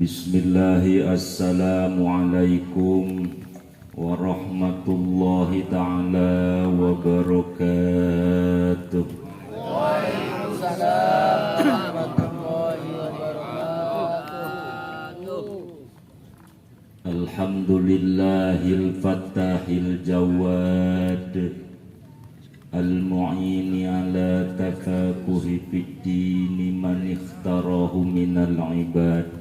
Bismillahi assalamualaikum warahmatullahi ta'ala wabarakatuh. Waalaikumsalam warahmatullahi wabarakatuh. Alhamdulillahil fattahil jawad al-mu'ini ala tafakuhi fid dini man ikhtarahu minal ibad.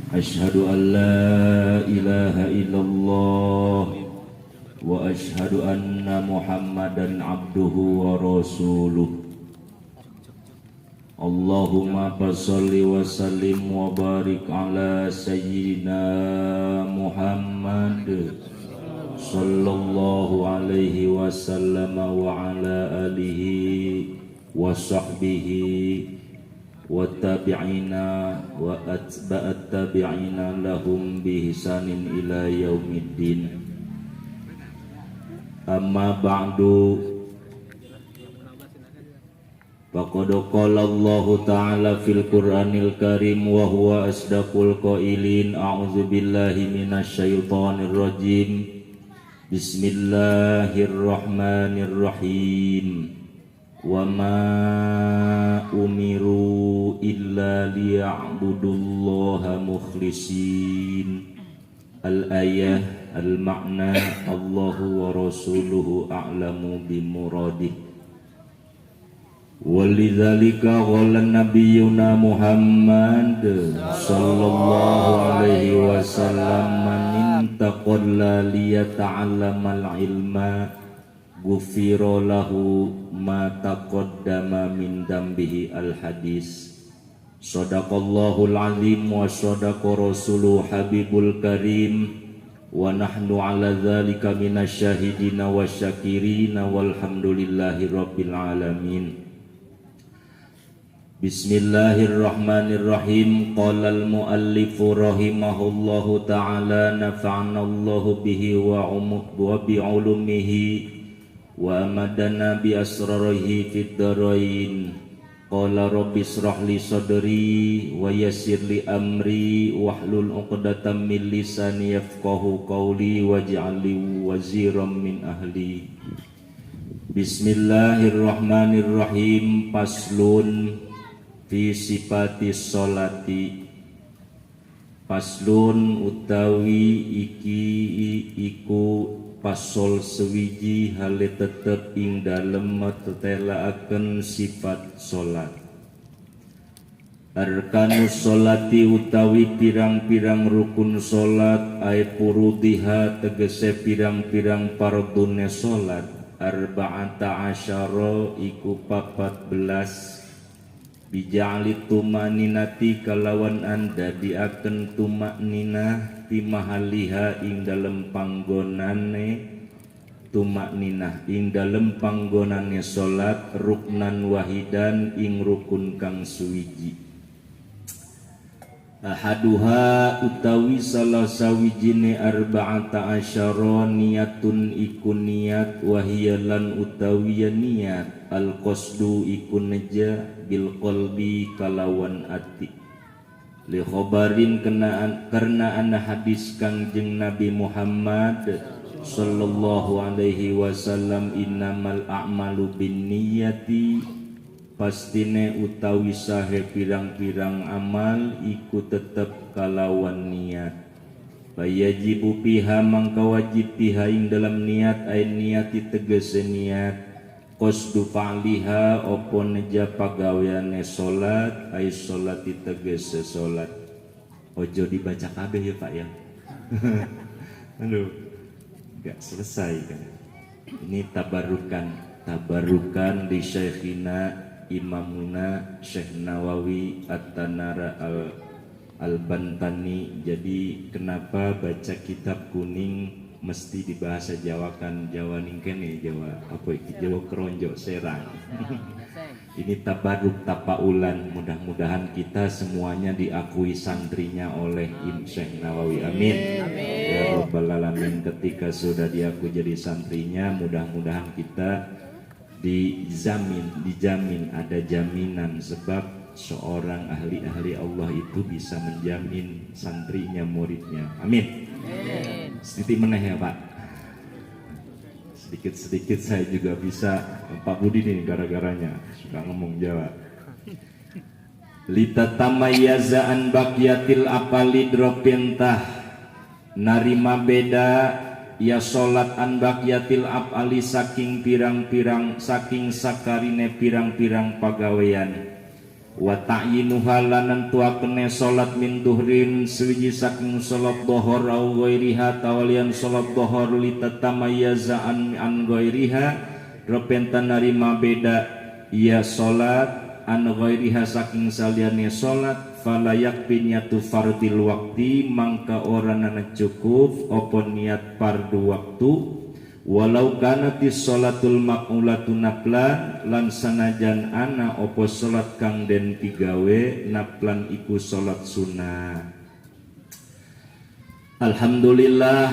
Ashhadu an la ilaha illallah wa ashhadu anna Muhammadan abduhu wa rasuluh. Allahumma fasholli wa sallim wa barik ala sayyidina Muhammad sallallahu alaihi wasallam wa ala alihi wa sahbihi wa tabi'ina wa atba'at tabi'ina lahum bi ihsanin ila yaumiddin. Amma ba'du, faqad qala Allah ta'ala fil Qur'anil Karim wa huwa asdaqul qailin. A'udzu billahi minasy syaithanir rajim. Bismillahirrahmanirrahim. Wa ma umiru illa liya'budullaha mukhlisin. Al-ayah al-ma'na Allahu wa rasuluhu a'lamu bimuradih. Walidzalika qala nabiyyuna Muhammad sallallahu alaihi wasallam man intaqalla liyata'allamal ilma ghufira lahu ma taqaddama min dambihi. Al-hadis. Shadaqallahul azim wa shadaqa rasuluhu habibul karim wa nahnu ala dzalika minasyahidina wasyakirina walhamdulillahi rabbil alamin. Bismillahirrahmanirrahim. Qala al-muallifu rahimahullahu ta'ala nafa'anallahu bihi wa bi'ulumihi wa amadana bi asrarihi fid darain. Qala rabbi israh li sadri wa yassir li amri wahlul 'uqdatam min lisani yafqahu qawli waj'al li waziran min ahli. Bismillahirrahmanirrahim. Paslun fi sifati sholati. Paslun utawi iki iku pasol sewiji hale tetep ing dalem tetelaken sifat sholat. Arkanus sholati utawi pirang-pirang rukun sholat ay furudiha tegese pirang-pirang fardune sholat. Arba'ata asyara iku 14. Bija'li tumaninati kalawan anda diaken tumakninah timahaliha ing dalem panggonane. Tumakninah ing dalem panggonane salat ruknan wahidan ing rukun kang suwiji. Ahaduha utawi salah sawijine arba'ata asyara niyatun iku niat wahiyalan utawi niat al-qasdu iku neja bil qalbi kalawan ati. Li khabarin karena ana hadis Kangjeng Nabi Muhammad sallallahu alaihi wasallam innamal a'malu binniyati. Pastine utawi sahe pirang-pirang amal iku tetep kalawan niat. Bayajibu piha mangka wajib piha ing dalam niat ay niati tegese niat. Qasdu fa'liha opo neja pagaweane salat ay salati tegese salat. Ojo dibaca kabeh ya Pak ya. Aduh, enggak selesai kan. Ini tabarukan di Syekhina Imamuna Syekh Nawawi At-Tanara Al-Bantani. Jadi kenapa baca kitab kuning mesti di bahasa Jawa kan? Jawa ningkene Jawa apa iki? Jawa keronjok serang. Ini tabaruk tapaulan. Mudah-mudahan kita semuanya diakui santrinya oleh Im Syekh Nawawi. Amin. Ya Rabbal Alamin. Ketika sudah diakui jadi santrinya, mudah-mudahan kita dijamin ada jaminan, sebab seorang ahli-ahli Allah itu bisa menjamin santrinya, muridnya. Amin. Sedikit meneh ya Pak. Sedikit-sedikit saya juga bisa. Pak Budi nih gara-garanya suka ngomong Jawa. Litatamayyaza an baqiyatil apali dropentah narima beda ya salat an baqiyatil apali saking pirang-pirang saking sakarine pirang-pirang pagawean wa ta'yinuha lan tuakene salat min duhrin suwiji saking salat dhuhur au ghairiha tawalian salat dhuhur litatamayyaza an ghairiha dropentah narima beda ya salat an ghairiha saking saliyane salat fala yakfi niatu fardil waqti mangka ora nana cukup apa niat fardu waktu walau kanatis sholatul maqulatu naflan lan sanajan ana apa salat kang den pigawe naflan iku salat sunnah. Alhamdulillah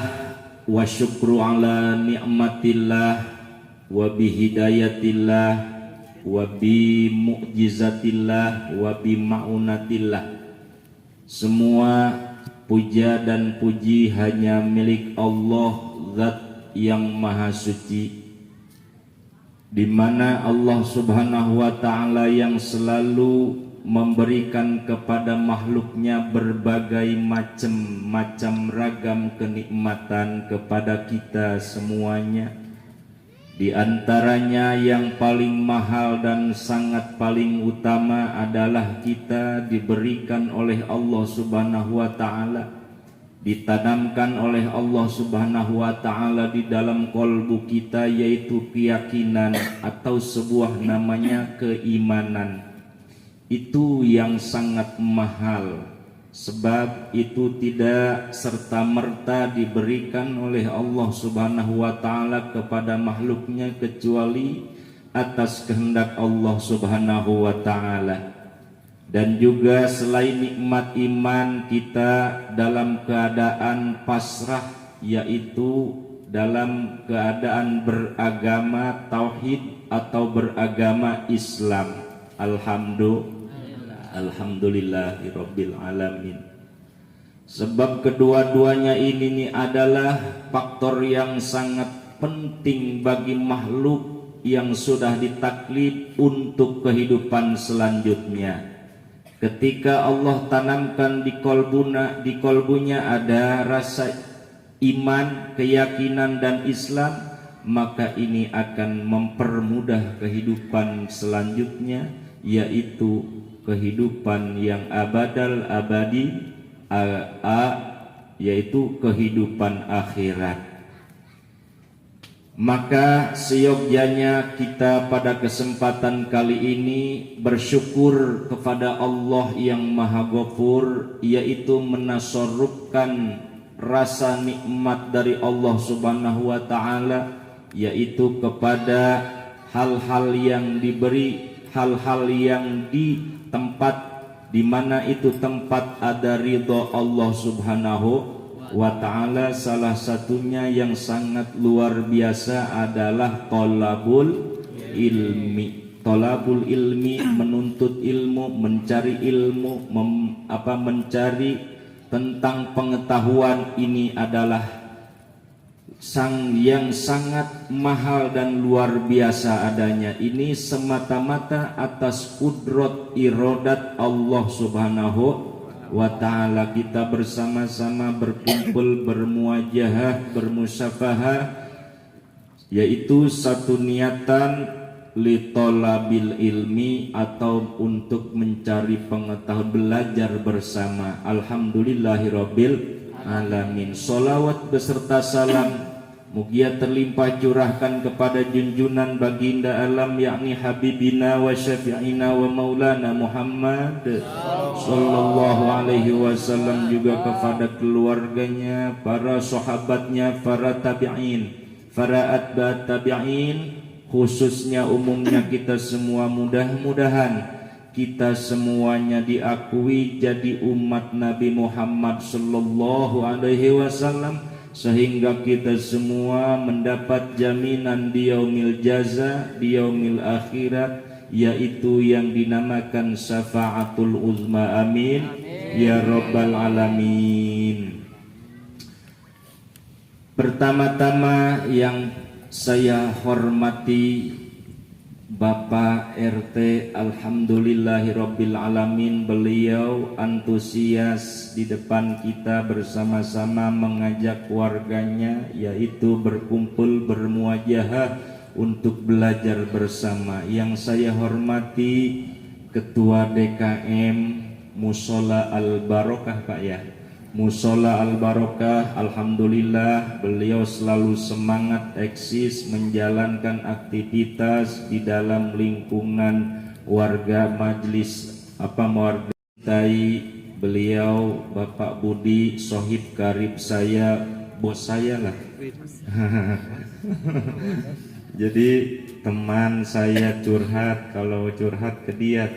wa syukru ala ni'matillah wa bihidayatillah wa bi mu'jizatillah wa bi ma'unatillah. Semua puja dan puji hanya milik Allah Zat yang maha suci, di mana Allah Subhanahu wa ta'ala yang selalu memberikan kepada makhluknya berbagai macam ragam kenikmatan kepada kita semuanya. Di antaranya yang paling mahal dan sangat paling utama adalah kita diberikan oleh Allah Subhanahu wa ta'ala, ditanamkan oleh Allah Subhanahu wa ta'ala di dalam kolbu kita, yaitu keyakinan atau sebuah namanya keimanan. Itu yang sangat mahal, sebab itu tidak serta-merta diberikan oleh Allah Subhanahu wa ta'ala kepada makhluknya kecuali atas kehendak Allah Subhanahu wa ta'ala. Dan juga selain nikmat iman, kita dalam keadaan pasrah, yaitu dalam keadaan beragama tauhid atau beragama Islam. Alhamdulillahirabbil alamin. Sebab kedua-duanya ini adalah faktor yang sangat penting bagi makhluk yang sudah ditaklif untuk kehidupan selanjutnya. Ketika Allah tanamkan di kolbunya ada rasa iman, keyakinan dan Islam, maka ini akan mempermudah kehidupan selanjutnya, yaitu kehidupan yang abadal abadi, yaitu kehidupan akhirat. Maka seyogyanya kita pada kesempatan kali ini bersyukur kepada Allah yang Maha Ghafur, yaitu menasorupkan rasa nikmat dari Allah Subhanahu wa ta'ala, yaitu kepada hal-hal yang diberi, hal-hal yang di tempat di mana itu tempat ada ridho Allah Subhanahu wa ta'ala. Salah satunya yang sangat luar biasa adalah tolabul ilmi. Tolabul ilmi, menuntut ilmu, mencari ilmu, mencari tentang pengetahuan. Ini adalah yang sangat mahal dan luar biasa adanya. Ini semata-mata atas kudrat iradat Allah Subhanahu wa ta'ala. Kita bersama-sama berkumpul, bermuajahah, bermusafahah, yaitu satu niatan litolabil ilmi, atau untuk mencari pengetahuan, belajar bersama. Alhamdulillahirabbil alamin. Sholawat beserta salam mugia terlimpah curahkan kepada junjunan baginda alam, yakni habibina wa syafi'ina wa maulana Muhammad sallallahu alaihi wasallam, juga kepada keluarganya, para sahabatnya, para tabi'in, para atba' tabi'in, khususnya umumnya kita semua. Mudah-mudahan kita semuanya diakui jadi umat Nabi Muhammad sallallahu alaihi wasallam, sehingga kita semua mendapat jaminan di yaumil jaza, di yaumil akhirat, yaitu yang dinamakan syafaatul uzma. Amin ya rabbal alamin. Pertama-tama yang saya hormati Bapak RT, alhamdulillahirabbil alamin, beliau antusias di depan kita bersama-sama mengajak warganya yaitu berkumpul bermuajahah untuk belajar bersama. Yang saya hormati Ketua DKM Mushola Al Barokah Pak ya, Mushola Al Barokah, alhamdulillah beliau selalu semangat eksis menjalankan aktivitas di dalam lingkungan warga majelis beliau Bapak Budi, sohib karib saya, bos saya lah. Jadi teman saya curhat, kalau curhat ke dia.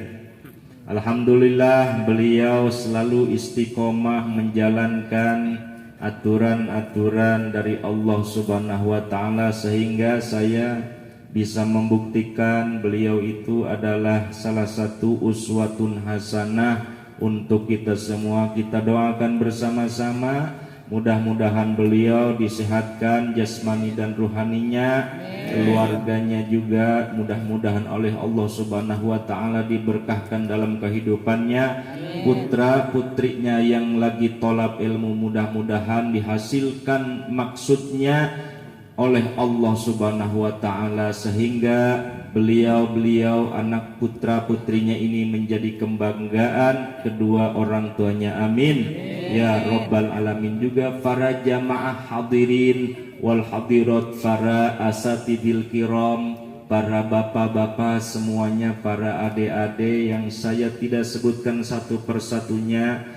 Alhamdulillah beliau selalu istiqomah menjalankan aturan-aturan dari Allah Subhanahu wa taala, sehingga saya bisa membuktikan beliau itu adalah salah satu uswatun hasanah untuk kita semua. Kita doakan bersama-sama, mudah-mudahan beliau disehatkan jasmani dan ruhaninya, keluarganya juga mudah-mudahan oleh Allah Subhanahu wa taala diberkahkan dalam kehidupannya. Putra putrinya yang lagi tolab ilmu mudah-mudahan dihasilkan maksudnya oleh Allah Subhanahu wa taala, sehingga beliau anak putra putrinya ini menjadi kebanggaan kedua orang tuanya. Amin ya rabbal alamin. Juga para jamaah hadirin wal hadirat, para asatidil kiram, para bapak-bapak semuanya, para adik-adik yang saya tidak sebutkan satu persatunya,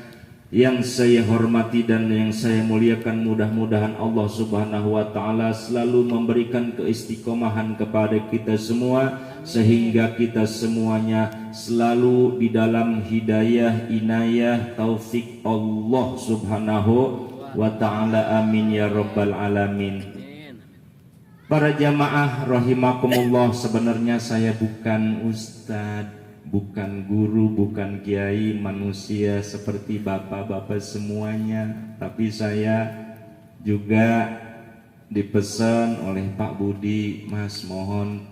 yang saya hormati dan yang saya muliakan, mudah-mudahan Allah Subhanahu wa taala selalu memberikan keistiqomahan kepada kita semua, sehingga kita semuanya selalu di dalam hidayah, inayah, taufik Allah Subhanahu wa taala. Amin ya rabbal alamin. Para jamaah rahimakumullah, sebenarnya saya bukan ustadz, bukan guru, bukan kiai, manusia seperti bapak-bapak semuanya. Tapi saya juga dipesan oleh Pak Budi, Mas mohon,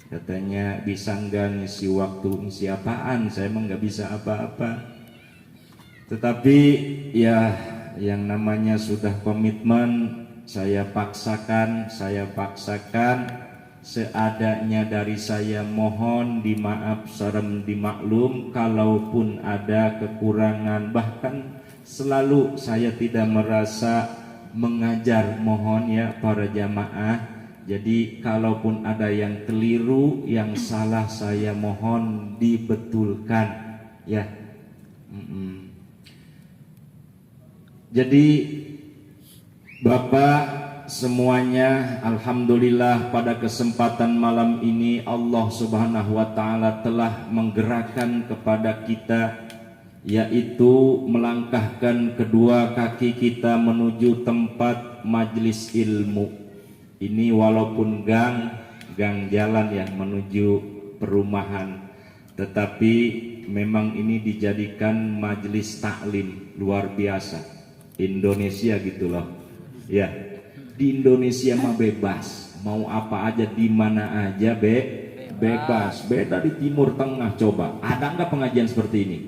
katanya bisa nggak ngisi waktu. Ngisi apaan? Saya emang nggak bisa apa-apa. Tetapi ya yang namanya sudah komitmen, saya paksakan seadanya dari saya. Mohon dimaaf sareng dimaklum kalaupun ada kekurangan, bahkan selalu saya tidak merasa mengajar, mohon ya para jamaah. Jadi kalaupun ada yang keliru, yang salah, saya mohon dibetulkan ya. Jadi Bapak semuanya, alhamdulillah pada kesempatan malam ini Allah Subhanahu wa taala telah menggerakkan kepada kita, yaitu melangkahkan kedua kaki kita menuju tempat majelis ilmu. Ini walaupun gang jalan ya menuju perumahan, tetapi memang ini dijadikan majelis taklim luar biasa. Indonesia gitu loh ya. Di Indonesia mah bebas, mau apa aja di mana aja bebas. Beda di Timur Tengah, coba ada nggak pengajian seperti ini?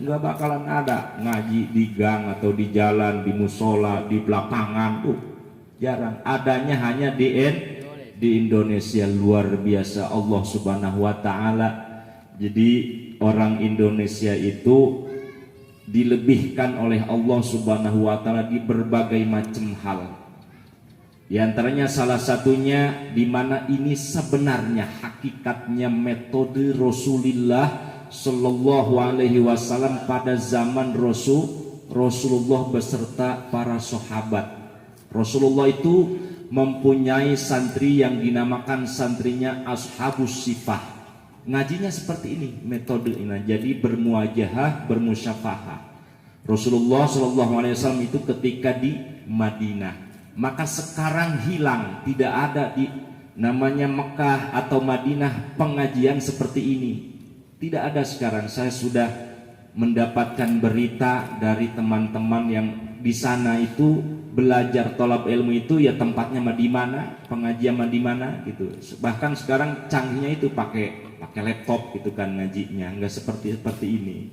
Nggak bakalan ada. Ngaji di gang atau di jalan, di musola, di belakangan tuh jarang. Adanya hanya di Indonesia. Luar biasa Allah Subhanahu wa taala. Jadi orang Indonesia itu dilebihkan oleh Allah Subhanahu wa taala di berbagai macam hal. Di antaranya salah satunya di mana ini sebenarnya hakikatnya metode Rasulullah Shallallahu alaihi wasallam pada zaman Rasulullah beserta para sahabat. Rasulullah itu mempunyai santri yang dinamakan santrinya Ashabus Sifah. Ngajinya seperti ini metode ini. Jadi bermuajahah, bermusyafahah. Rasulullah SAW itu ketika di Madinah, maka sekarang hilang, tidak ada di namanya Mekah atau Madinah pengajian seperti ini. Tidak ada sekarang. Saya sudah mendapatkan berita dari teman-teman yang di sana itu belajar tolab ilmu itu ya tempatnya di mana, pengajian di mana gitu. Bahkan sekarang canggihnya itu pakai laptop gitu kan ngajinya, enggak seperti ini.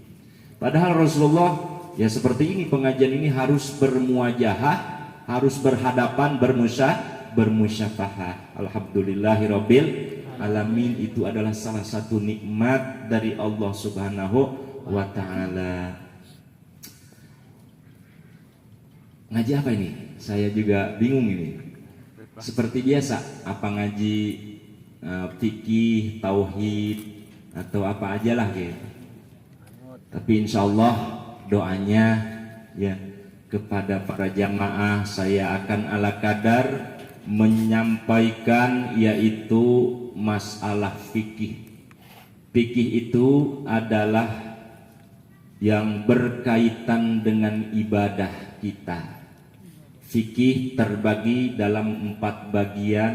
Padahal Rasulullah ya seperti ini, pengajian ini harus bermuajahah, harus berhadapan, bermusyafahah. Alhamdulillahirabbil alamin, itu adalah salah satu nikmat dari Allah Subhanahu wa taala. Ngaji apa ini? Saya juga bingung ini. Seperti biasa, apa ngaji fikih, tauhid atau apa aja lah gitu. Tapi insya Allah doanya ya kepada para jamaah saya akan ala kadar menyampaikan yaitu masalah fikih. Fikih itu adalah yang berkaitan dengan ibadah kita. Fikih terbagi dalam 4 bagian,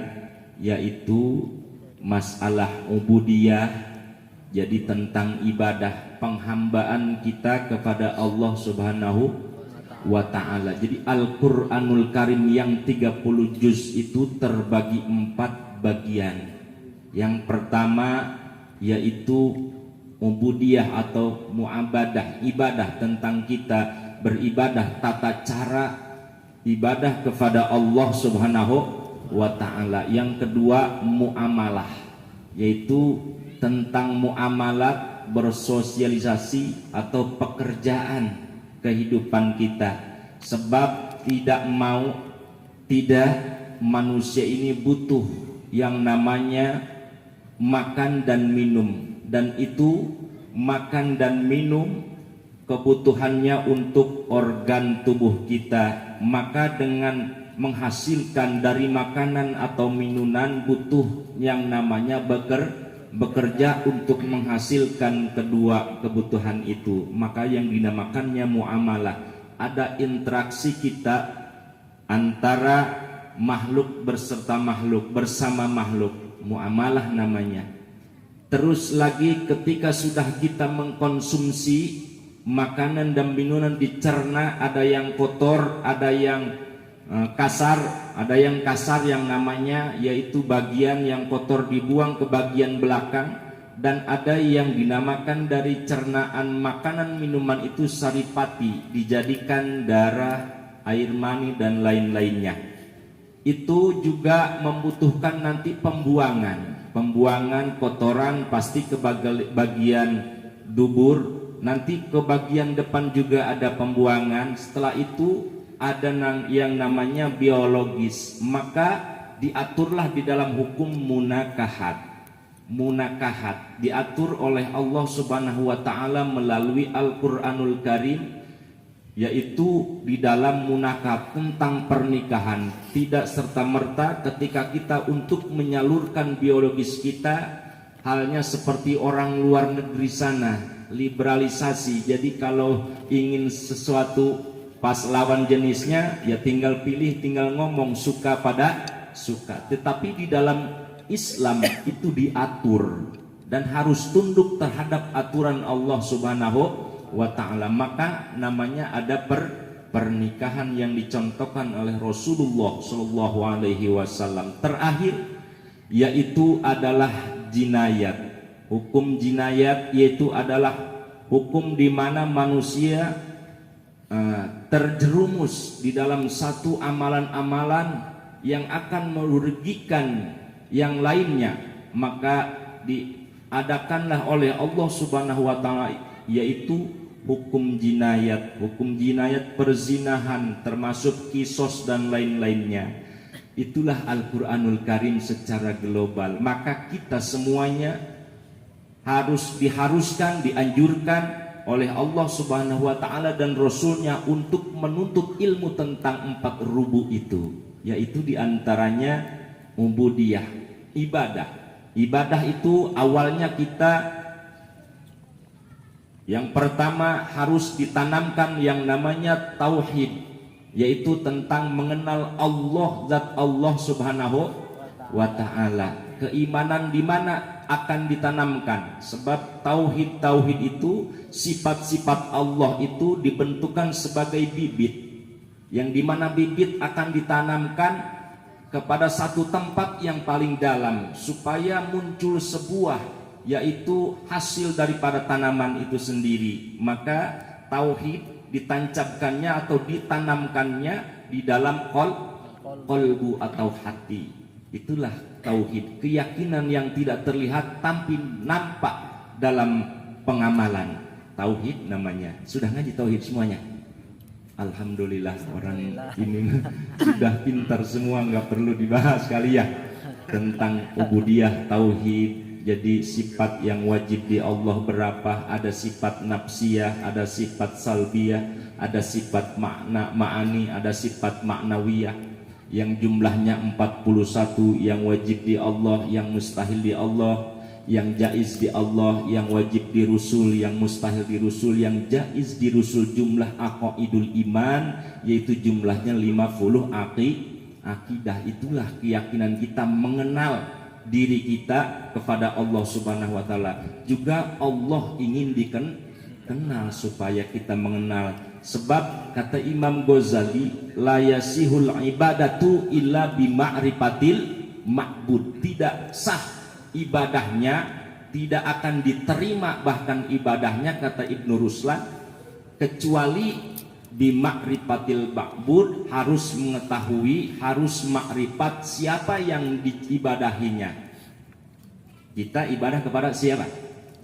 yaitu masalah ubudiyah, jadi tentang ibadah penghambaan kita kepada Allah Subhanahu wa ta'ala. Jadi Al-Quranul Karim yang 30 juz itu terbagi 4 bagian. Yang pertama yaitu ubudiyah atau muabadah, ibadah tentang kita beribadah, tata cara ibadah kepada Allah Subhanahu wa ta'ala. Yang kedua muamalah, yaitu tentang muamalat, bersosialisasi atau pekerjaan kehidupan kita. Sebab tidak manusia ini butuh yang namanya makan dan minum, dan itu makan dan minum kebutuhannya untuk organ tubuh kita. Maka dengan menghasilkan dari makanan atau minuman butuh yang namanya bekerja untuk menghasilkan kedua kebutuhan itu. Maka yang dinamakannya muamalah, ada interaksi kita antara makhluk beserta makhluk, bersama makhluk, muamalah namanya. Terus lagi ketika sudah kita mengkonsumsi makanan dan minuman dicerna, ada yang kotor, ada yang kasar, ada yang kasar yang namanya yaitu bagian yang kotor dibuang ke bagian belakang, dan ada yang dinamakan dari cernaan makanan minuman itu saripati, dijadikan darah, air mani dan lain-lainnya. Itu juga membutuhkan nanti pembuangan kotoran pasti ke bagian dubur, nanti ke bagian depan juga ada pembuangan. Setelah itu ada yang namanya biologis, maka diaturlah di dalam hukum munakahat diatur oleh Allah Subhanahu wa ta'ala melalui Al-Quranul Karim, yaitu di dalam munakahat tentang pernikahan. Tidak serta-merta ketika kita untuk menyalurkan biologis kita halnya seperti orang luar negeri sana, liberalisasi. Jadi kalau ingin sesuatu pas lawan jenisnya ya tinggal pilih, tinggal ngomong, suka pada suka. Tetapi di dalam Islam itu diatur dan harus tunduk terhadap aturan Allah Subhanahu wa ta'ala. Maka namanya ada pernikahan yang dicontohkan oleh Rasulullah Shallallahu alaihi wasallam. Terakhir yaitu adalah jinayat. Hukum jinayat yaitu adalah hukum di mana manusia terjerumus di dalam satu amalan-amalan yang akan merugikan yang lainnya, maka diadakanlah oleh Allah Subhanahu wa ta'ala yaitu hukum jinayat. Hukum jinayat perzinahan termasuk kisos dan lain-lainnya. Itulah Al-Quranul Karim secara global. Maka kita semuanya diharuskan, dianjurkan oleh Allah Subhanahu wa ta'ala dan Rasulnya untuk menuntut ilmu tentang 4 rubu itu, yaitu diantaranya ubudiyah, ibadah. Ibadah itu awalnya kita yang pertama harus ditanamkan yang namanya tauhid, yaitu tentang mengenal Allah, zat Allah Subhanahu wa ta'ala. Keimanan di mana akan ditanamkan, sebab tauhid itu, sifat-sifat Allah itu dibentukkan sebagai bibit, yang dimana bibit akan ditanamkan kepada satu tempat yang paling dalam supaya muncul sebuah, yaitu hasil daripada tanaman itu sendiri. Maka tauhid ditancapkannya atau ditanamkannya di dalam kolbu atau hati. Itulah tauhid, keyakinan yang tidak terlihat tapi nampak dalam pengamalan. Tauhid namanya. Sudah ngaji tauhid semuanya? Alhamdulillah, orang ini sudah pintar semua, nggak perlu dibahas kali ya tentang ubudiyah tauhid. Jadi sifat yang wajib di Allah berapa? Ada sifat nafsiyah, ada sifat salbiyah, ada sifat ma'ani, ada sifat ma'nawiyah, yang jumlahnya 41, yang wajib di Allah, yang mustahil di Allah, yang jaiz di Allah, yang wajib di Rasul, yang mustahil di Rasul, yang jaiz di Rasul. Jumlah aqaidul iman, yaitu jumlahnya 50 akidah. Itulah keyakinan kita mengenal diri kita kepada Allah Subhanahu wa taala. Juga Allah ingin dikenal supaya kita mengenal. Sebab kata Imam Ghazali, la yasihul ibadatu illa bima'rifatil ma'bud. Tidak sah ibadahnya, tidak akan diterima bahkan ibadahnya, kata Ibnu Ruslan, kecuali bima'rifatil ma'bud, harus mengetahui, harus makrifat siapa yang diibadahinya. Kita ibadah kepada siapa?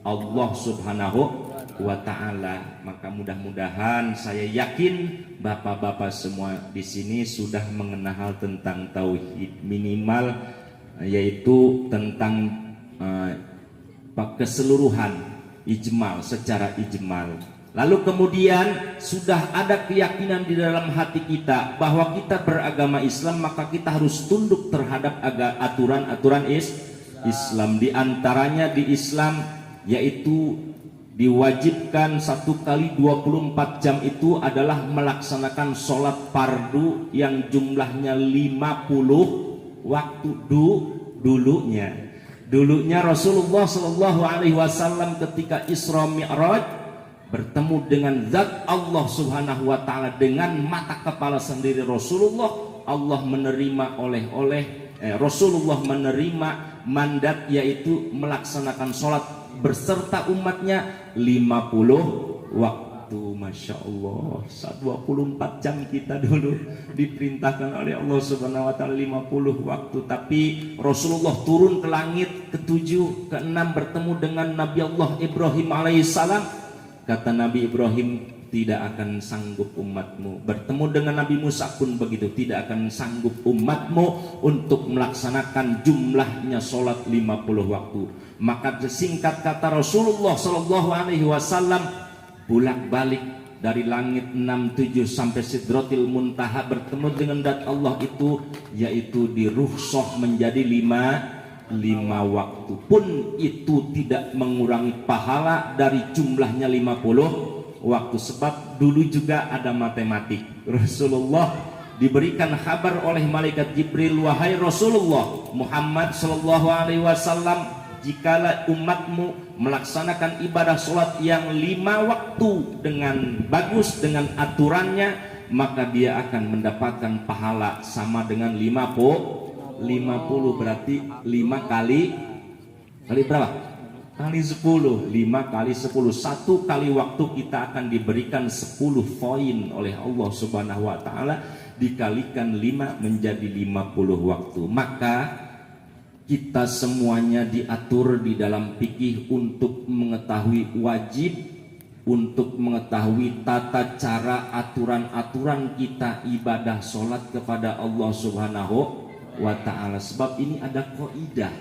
Allah Subhanahu wa ta'ala. Maka mudah-mudahan, saya yakin bapak-bapak semua di sini sudah mengenal tentang tauhid, minimal yaitu tentang keseluruhan, ijmal, secara ijmal. Lalu kemudian sudah ada keyakinan di dalam hati kita bahwa kita beragama Islam, maka kita harus tunduk terhadap aturan-aturan Islam. Di antaranya di Islam yaitu diwajibkan 1 kali 24 jam itu adalah melaksanakan sholat fardu yang jumlahnya 50 waktu. Dulunya Rasulullah Shallallahu Alaihi Wasallam ketika Isra Mi'raj bertemu dengan zat Allah Subhanahu wa taala dengan mata kepala sendiri. Rasulullah menerima mandat, yaitu melaksanakan sholat berserta umatnya 50 waktu. Masya Allah, 24 jam kita dulu diperintahkan oleh Allah Subhanahu wa taala 50 waktu. Tapi Rasulullah turun ke langit ke-7, ke-6 bertemu dengan Nabi Allah Ibrahim alaihissalam. Kata Nabi Ibrahim, tidak akan sanggup umatmu. Bertemu dengan Nabi Musa pun begitu, tidak akan sanggup umatmu untuk melaksanakan jumlahnya sholat 50 waktu. Maka singkat kata Rasulullah Shallallahu Alaihi Wasallam bolak-balik dari langit 6-7 sampai Sidratil Muntaha bertemu dengan zat Allah itu, yaitu dirukhsah menjadi 5 waktu. Pun itu tidak mengurangi pahala dari jumlahnya 50 waktu. Sebab dulu juga ada matematik. Rasulullah diberikan kabar oleh malaikat Jibril, wahai Rasulullah Muhammad sallallahu alaihi wasallam, jikalau umatmu melaksanakan ibadah sholat yang 5 waktu dengan bagus, dengan aturannya, maka dia akan mendapatkan pahala sama dengan 50, berarti 5 kali berapa? Kali 10, 5 kali 10. 1 kali waktu kita akan diberikan 10 poin oleh Allah Subhanahu wa taala, dikalikan 5 menjadi 50 waktu. Maka kita semuanya diatur di dalam fikih untuk mengetahui wajib, untuk mengetahui tata cara aturan-aturan kita ibadah sholat kepada Allah Subhanahu wa ta'ala. Sebab ini ada kaidah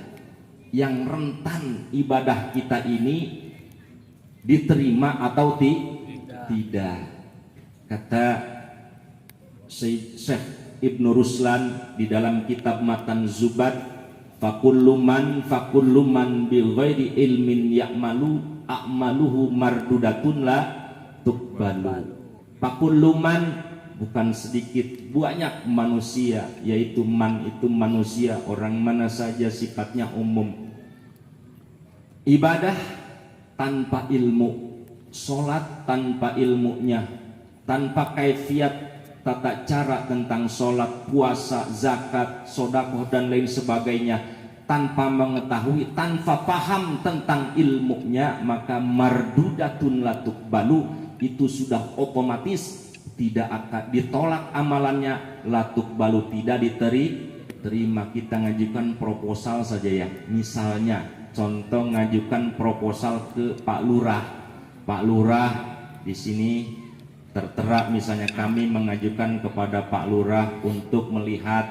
yang rentan ibadah kita ini diterima atau tidak. Kata Syekh Ibnu Ruslan di dalam kitab Matan Zubat, fakullu man bi ghairi ilmin ya'malu a'maluhu mardudatun la tuqbalu. Fakullu man, bukan sedikit, banyak manusia, yaitu man itu manusia, orang mana saja sifatnya umum. Ibadah tanpa ilmu, sholat tanpa ilmunya, tanpa kaifiat tata cara tentang sholat, puasa, zakat, sodakoh dan lain sebagainya, tanpa mengetahui, tanpa paham tentang ilmunya, maka mardudatun latuk balu, itu sudah otomatis tidak akan ditolak amalannya, latuk balu tidak diterima. Kita ngajukan proposal saja ya, misalnya contoh ngajukan proposal ke Pak Lurah. Pak Lurah di sini tertera misalnya kami mengajukan kepada Pak Lurah untuk melihat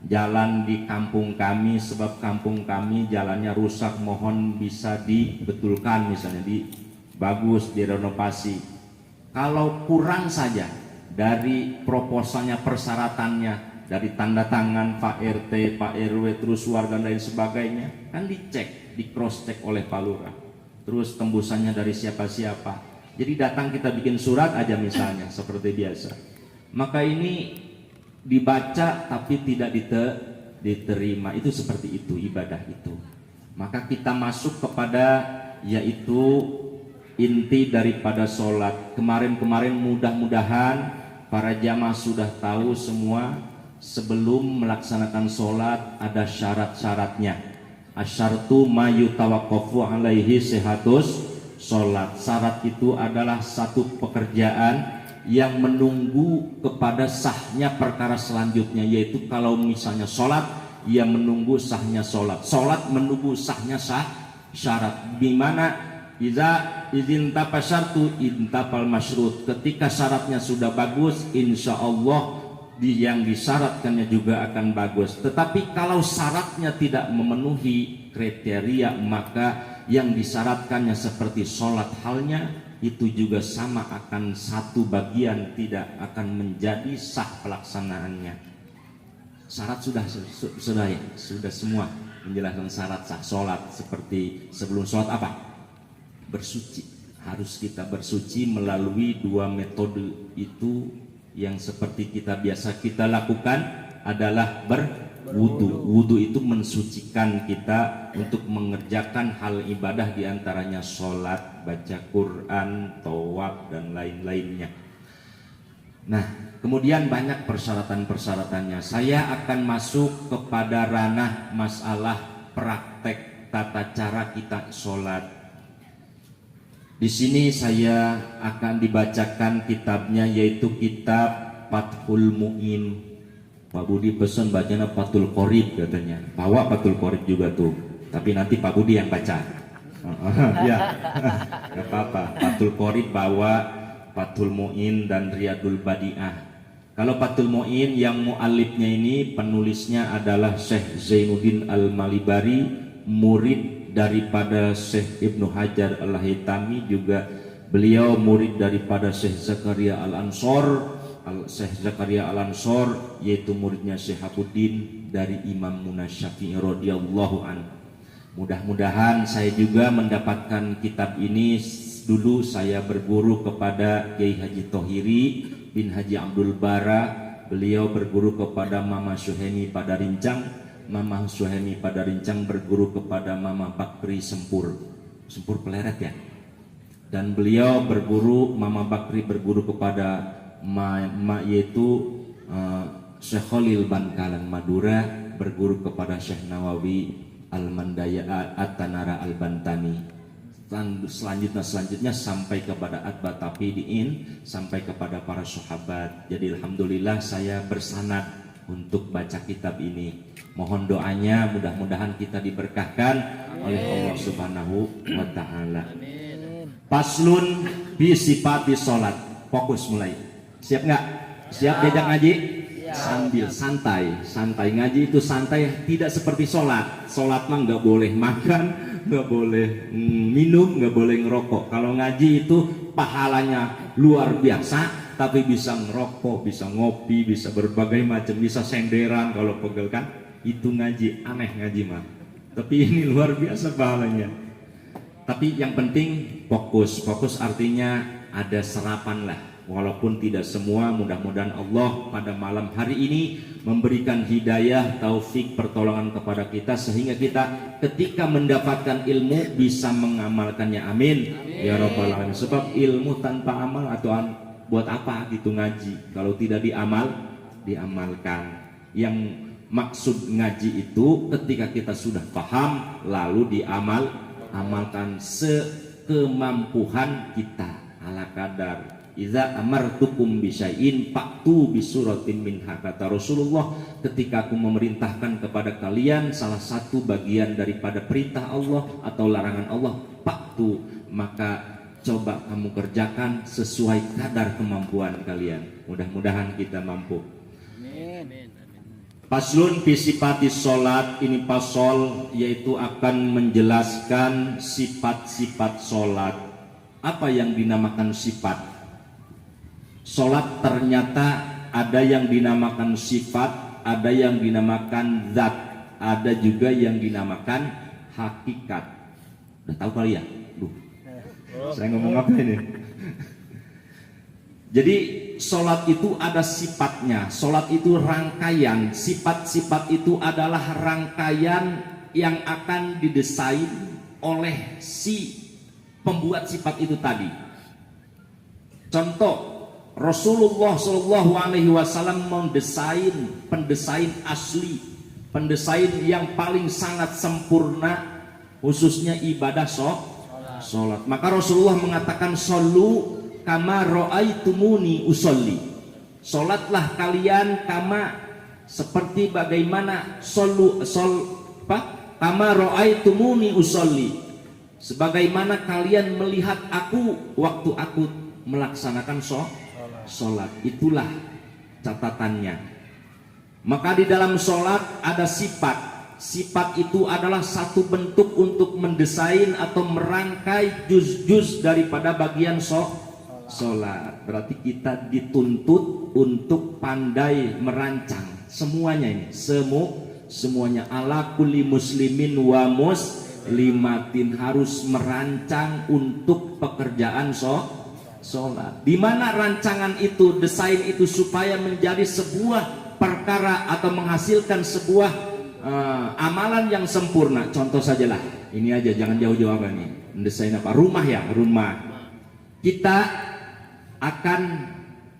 jalan di kampung kami, sebab kampung kami jalannya rusak, mohon bisa dibetulkan, misalnya bagus, direnovasi. Kalau kurang saja dari proposalnya, persyaratannya, dari tanda tangan Pak RT, Pak RW, terus warga dan lain sebagainya, kan dicek, di cross check oleh Pak Lurah, terus tembusannya dari siapa-siapa. Jadi datang kita bikin surat aja misalnya seperti biasa, maka ini dibaca tapi tidak diterima. Itu seperti itu ibadah itu. Maka kita masuk kepada yaitu inti daripada sholat. Kemarin-kemarin mudah-mudahan para jamaah sudah tahu semua, sebelum melaksanakan sholat ada syarat-syaratnya. Asyartu ma yutawaqqafu alaihi sihatus sholat. Syarat itu adalah satu pekerjaan yang menunggu kepada sahnya perkara selanjutnya, yaitu kalau misalnya sholat, ia menunggu sahnya sholat, sholat menunggu sahnya syarat. Dimana izin tapa syartu intapal masyrut, ketika syaratnya sudah bagus, insya Allah yang disyaratkannya juga akan bagus. Tetapi kalau syaratnya tidak memenuhi kriteria, maka yang disyaratkannya seperti sholat halnya itu juga sama, akan satu bagian tidak akan menjadi sah pelaksanaannya. Syarat sudah semua menjelaskan syarat sah sholat. Seperti sebelum sholat apa? Bersuci. Harus kita bersuci melalui dua metode itu, yang seperti kita biasa kita lakukan adalah berwudu. Wudu itu mensucikan kita untuk mengerjakan hal ibadah, diantaranya sholat, baca Quran, tawaf dan lain-lainnya. Nah, kemudian banyak persyaratan-persyaratannya. Saya akan masuk kepada ranah masalah praktek tata cara kita sholat. Di sini saya akan dibacakan kitabnya, yaitu kitab Fathul Mu'in. Pak Budi pesan bacanya Fathul Qorib katanya. Bawa Fathul Qorib juga tuh, tapi nanti Pak Budi yang baca. Ya, gak apa-apa. Fathul Qorib bawa, Fathul Mu'in dan Riyadul Badi'ah. Kalau Fathul Mu'in yang mu'alifnya ini, penulisnya adalah Syekh Zainuddin Al-Malibari, murid daripada Syekh Ibnu Hajar Al-Haytami, juga beliau murid daripada Syekh Zakaria Al-Ansor. Syekh Zakaria Al-Ansor yaitu muridnya Syekh Habuddin dari Imam Munasyafi'i radhiyallahu anhu. Mudah-mudahan saya juga mendapatkan kitab ini. Dulu saya berguru kepada Kiai Haji Tohiri bin Haji Abdul Bara. Beliau berguru kepada Mama Syuhemi Padarincang. Mama Syuhemi Padarincang berguru kepada Mama Bakri Sempur Peleret ya. Dan beliau berguru, Mama Bakri berguru kepada yaitu Syekh Khalil Bankalan Madura, berguru kepada Syekh Nawawi Al-Mandaya At-Tanara Al-Bantani. Selanjutnya sampai kepada At-Batapidiin, sampai kepada para sahabat. Jadi alhamdulillah saya bersanad untuk baca kitab ini. Mohon doanya, mudah-mudahan kita diberkahkan oleh Allah Subhanahu wa taala. Paslun bi sifati salat. Fokus mulai. Siap nggak? Siap diajak ngaji? Sambil santai ngaji itu santai, tidak seperti sholat. Sholat mah nggak boleh makan, nggak boleh minum, nggak boleh ngerokok. Kalau ngaji itu pahalanya luar biasa, tapi bisa ngerokok, bisa ngopi, bisa berbagai macam, bisa senderan kalau pegel kan. Itu ngaji, aneh ngaji mah. Tapi ini luar biasa pahalanya. Tapi yang penting fokus artinya ada sarapan lah. Walaupun tidak semua, mudah-mudahan Allah pada malam hari ini memberikan hidayah, taufik, pertolongan kepada kita sehingga kita ketika mendapatkan ilmu bisa mengamalkannya. Amin. Ya Rabbal Alamin. Sebab ilmu tanpa amal atau buat apa gitu ngaji kalau tidak diamalkan. Yang maksud ngaji itu ketika kita sudah paham lalu diamalkan sekemampuan kita ala kadar. Iza amartukum bisyai'in fa'tu bisuratin minha, kata Rasulullah, ketika aku memerintahkan kepada kalian salah satu bagian daripada perintah Allah atau larangan Allah, fa'tu, maka coba kamu kerjakan sesuai kadar kemampuan kalian. Mudah-mudahan kita mampu. Amin. Paslun fi sifatis sholat, ini pasol yaitu akan menjelaskan sifat-sifat sholat. Apa yang dinamakan sifat? Sholat ternyata ada yang dinamakan sifat, ada yang dinamakan zat, ada juga yang dinamakan hakikat. Udah tahu kali ya? Saya ngomong apa ini? Jadi sholat itu ada sifatnya, sholat itu rangkaian, sifat-sifat itu adalah rangkaian yang akan didesain oleh si pembuat sifat itu tadi. Contoh, Rasulullah Shallallahu Alaihi Wasallam mendesain pendesain asli, pendesain yang paling sangat sempurna, khususnya ibadah sholat. Maka Rasulullah mengatakan, "Shollu kama ro'aitumuni usolli." Sholatlah kalian seperti bagaimana kama ro'aitumuni usolli, sebagaimana kalian melihat aku waktu aku melaksanakan sholat. Itulah catatannya. Maka di dalam sholat ada sifat. Sifat itu adalah satu bentuk untuk mendesain atau merangkai juz-juz daripada bagian sholat. Berarti kita dituntut untuk pandai merancang semuanya ini. Semuanya ala kulli muslimin wa muslimatin, harus merancang untuk pekerjaan sholat. Di mana rancangan itu, desain itu supaya menjadi sebuah perkara atau menghasilkan sebuah amalan yang sempurna. Contoh sajalah, ini aja, jangan jauh-jauh apa nih. Mendesain apa? Rumah ya, rumah. Kita akan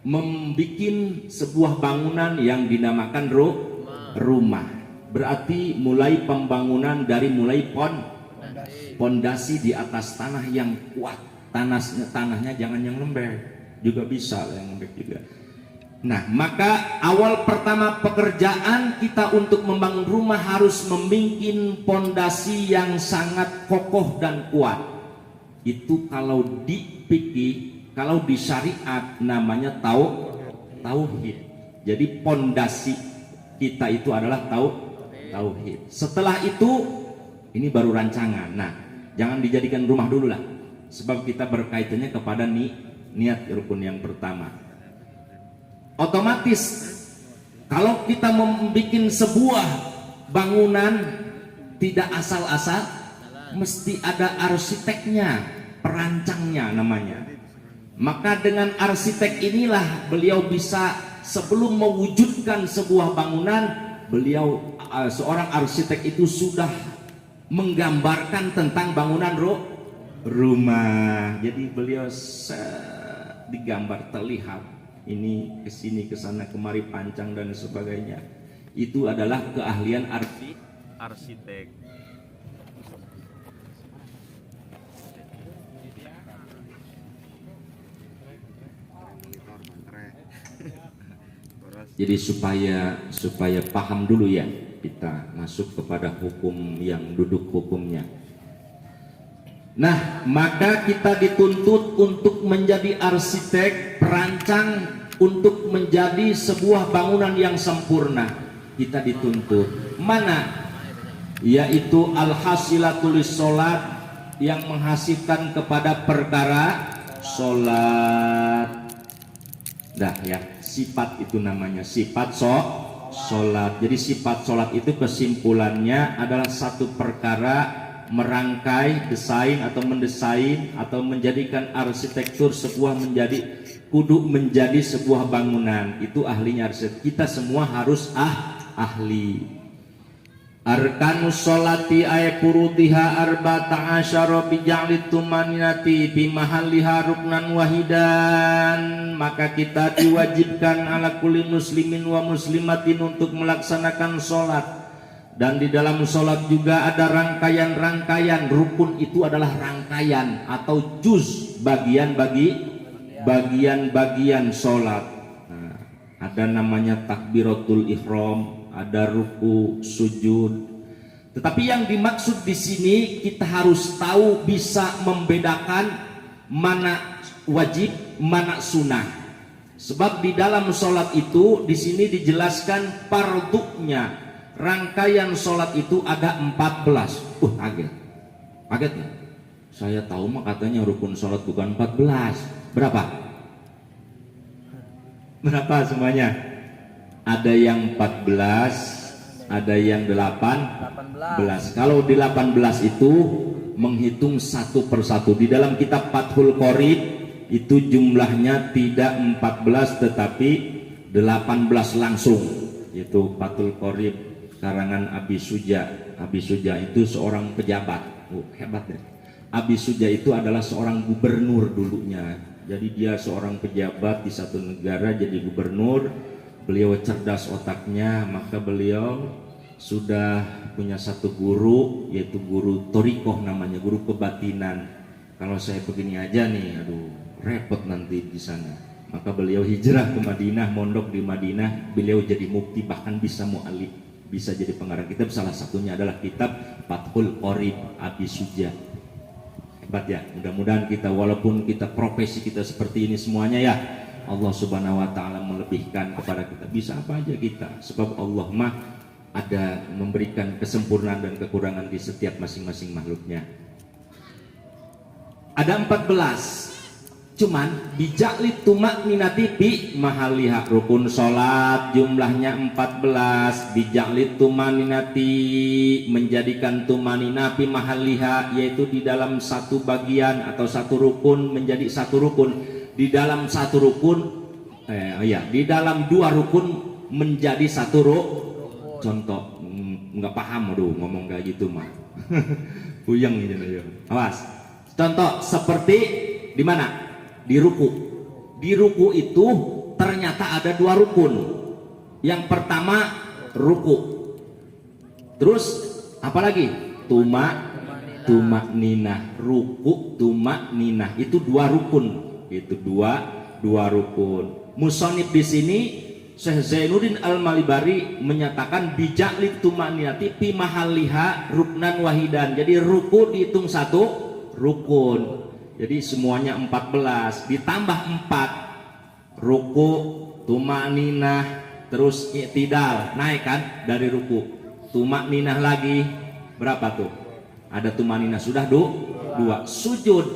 membuat sebuah bangunan yang dinamakan rumah. Berarti mulai pembangunan dari pondasi di atas tanah yang kuat. Tanahnya jangan yang lembek, juga bisa yang lembek juga. Nah, maka awal pertama pekerjaan kita untuk membangun rumah harus membuat pondasi yang sangat kokoh dan kuat. Itu kalau di fikih, kalau di syariat namanya tauhid. Jadi pondasi kita itu adalah tauhid. Setelah itu ini baru rancangan. Nah, jangan dijadikan rumah dulu lah, sebab kita berkaitannya kepada niat rukun yang pertama. Otomatis kalau kita membuat sebuah bangunan tidak asal-asal, mesti ada arsiteknya, perancangnya namanya. Maka dengan arsitek inilah beliau bisa, sebelum mewujudkan sebuah bangunan, beliau seorang arsitek itu sudah menggambarkan tentang bangunan rumah. Jadi beliau digambar, terlihat ini kesini kesana kemari, pancang dan sebagainya. Itu adalah keahlian arsitek. Jadi supaya paham dulu ya, kita masuk kepada hukum yang duduk hukumnya. Nah, maka kita dituntut untuk menjadi arsitek, perancang untuk menjadi sebuah bangunan yang sempurna. Kita dituntut mana? Yaitu al-hasilatul sholat, yang menghasilkan kepada perkara sholat. Dah ya, sifat itu namanya sifat sholat. Jadi sifat sholat itu kesimpulannya adalah satu perkara merangkai, desain atau mendesain atau menjadikan arsitektur kudu menjadi sebuah bangunan. Itu ahlinya arsitek. Kita semua harus ahli. Arkanus sholati ay furudhiha arba'ata asyara bi ja'lit tumaninati bi mahalliha ruknan wahidan. Maka kita diwajibkan ala kulli muslimin wa muslimatin untuk melaksanakan sholat. Dan di dalam sholat juga ada rangkaian-rangkaian. Rukun itu adalah rangkaian atau juz, bagian-bagian sholat. Nah, ada namanya takbiratul ihram, ada ruku, sujud. Tetapi yang dimaksud di sini kita harus tahu, bisa membedakan mana wajib, mana sunnah. Sebab di dalam sholat itu di sini dijelaskan fardunya. Rangkaian sholat itu ada 14. Kaget ya? Saya tahu mah katanya rukun sholat bukan 14. Berapa semuanya? Ada yang 14, ada yang 18. Kalau di 18 itu menghitung satu persatu. Di dalam kitab Fathul Qorib itu jumlahnya tidak 14 tetapi 18 langsung. Itu Fathul Qorib karangan Abi Suja. Abi Suja itu seorang pejabat. Hebat ya. Abi Suja itu adalah seorang gubernur dulunya. Jadi dia seorang pejabat di satu negara jadi gubernur. Beliau cerdas otaknya, maka beliau sudah punya satu guru, yaitu guru Torikoh namanya, guru kebatinan. Kalau saya begini aja nih, aduh repot nanti di sana. Maka beliau hijrah ke Madinah, mondok di Madinah. Beliau jadi mufti, bahkan bisa mu'alif, bisa jadi pengarang kitab. Salah satunya adalah kitab Fathul Qorib Abi Suja. Hebat ya. Mudah-mudahan kita, walaupun kita profesi kita seperti ini semuanya ya, Allah subhanahu wa ta'ala melebihkan kepada kita. Bisa apa aja kita, sebab Allah mah ada memberikan kesempurnaan dan kekurangan di setiap masing-masing makhluknya. Ada 14. Cuman bija'lit tumakninati bi mahaliha. Rukun sholat jumlahnya 14. Bija'lit tumaninati, menjadikan tumanina bi mahaliha, yaitu di dalam satu bagian atau satu rukun menjadi satu rukun. Di dalam satu rukun, di dalam dua rukun menjadi satu rukun. Contoh, nggak paham, aduh ngomong kayak gitu mah, puyeng gitu ya. Awas. Contoh seperti di mana? Di ruku. Di ruku itu ternyata ada dua rukun. Yang pertama ruku. Terus apa lagi? Tumak ninah. Ruku, tumak ninah. Itu dua rukun. Itu dua rukun. Musonib di sini Syekh Zainuddin Al-Malibari menyatakan bija'lit tumaninati fi mahalliha ruknan wahidan. Jadi ruku dihitung satu rukun. Jadi semuanya 14 ditambah 4. Ruku, tumaninah, terus i'tidal, naik kan dari ruku. Tumaninah lagi berapa tuh? Ada tumaninah sudah dua. Sujud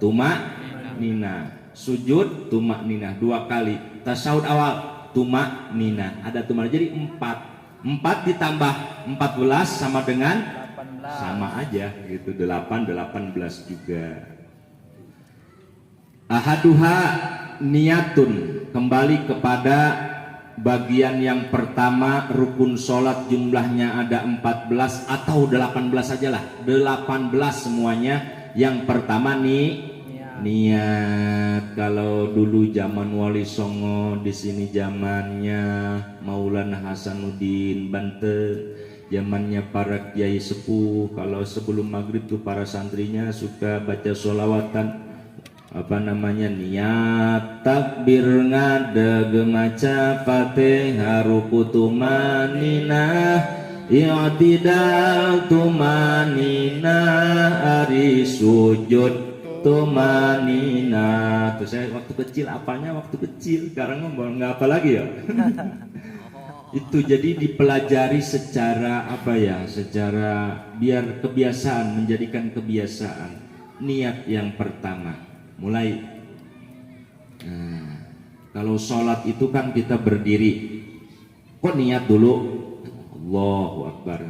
tumaninah, sujud tumaninah 2 kali. Tasyahud awal tumaninah, ada tumaninah, jadi 4 ditambah 14 sama dengan 18. sama aja gitu, 18 juga. Ahaduha niyatun, kembali kepada bagian yang pertama. Rukun sholat jumlahnya ada 14 atau 18 saja lah, 18 semuanya. Yang pertama nih niat. Kalau dulu zaman Wali Songo, di sini zamannya Maulana Hasanuddin Banten, zamannya para kiai sepuh. Kalau sebelum maghrib tuh para santrinya suka baca sholawatan, apa namanya, niat takbir ngadeg maca Fatihah ruku tumaninah i'tidal tumaninah ari sujud tumanina. Tuh saya waktu kecil apanya, waktu kecil, sekarang nggak apa lagi ya. Itu jadi dipelajari secara apa ya, secara biar kebiasaan, menjadikan kebiasaan. Niat yang pertama mulai. Nah, kalau sholat itu kan kita berdiri, kok niat dulu Allahu Akbar.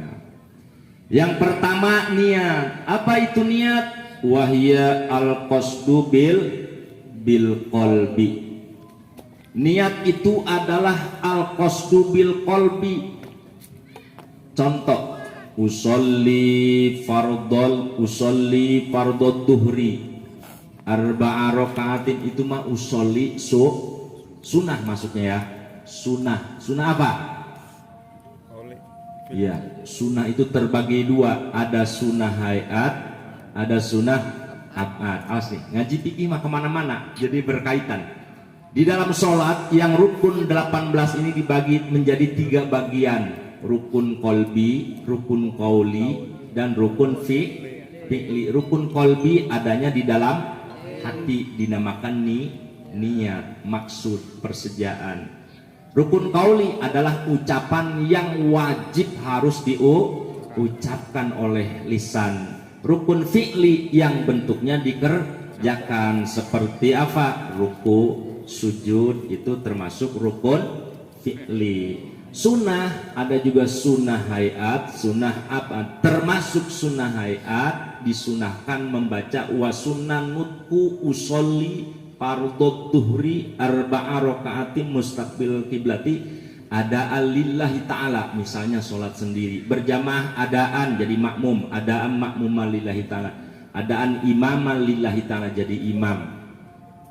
Yang pertama niat. Apa itu niat? Wahya al-qasdu bil qalbi. Niat itu adalah al-qasdu bil qalbi. Contoh, usolli fardod duhri arba'a rakaatin, itu mah usolli sunnah maksudnya ya. Sunnah apa? Iya, sunnah itu terbagi dua, ada sunnah hayat, ada sunnah abad. Awas nih, ngaji fikih mah kemana-mana, jadi berkaitan. Di dalam sholat yang rukun 18 ini dibagi menjadi 3 bagian, rukun kolbi, rukun qauli, dan rukun fi'li. Rukun kolbi adanya di dalam hati, dinamakan niat, maksud, persediaan. Rukun qauli adalah ucapan yang wajib harus diucapkan oleh lisan. Rukun fi'li yang bentuknya dikerjakan, seperti apa? Ruku, sujud, itu termasuk rukun fi'li. Sunnah ada juga sunnah hayat, sunnah abad. Termasuk sunnah hayat disunahkan membaca wa sunnanutku usolli fardhu duhri arba'a rakaatin mustaqbil kiblati ada alillahi ta'ala. Misalnya sholat sendiri berjamaah, adaan jadi makmum, adaan makmum lillahi ta'ala, adaan imam lillahi ta'ala jadi imam.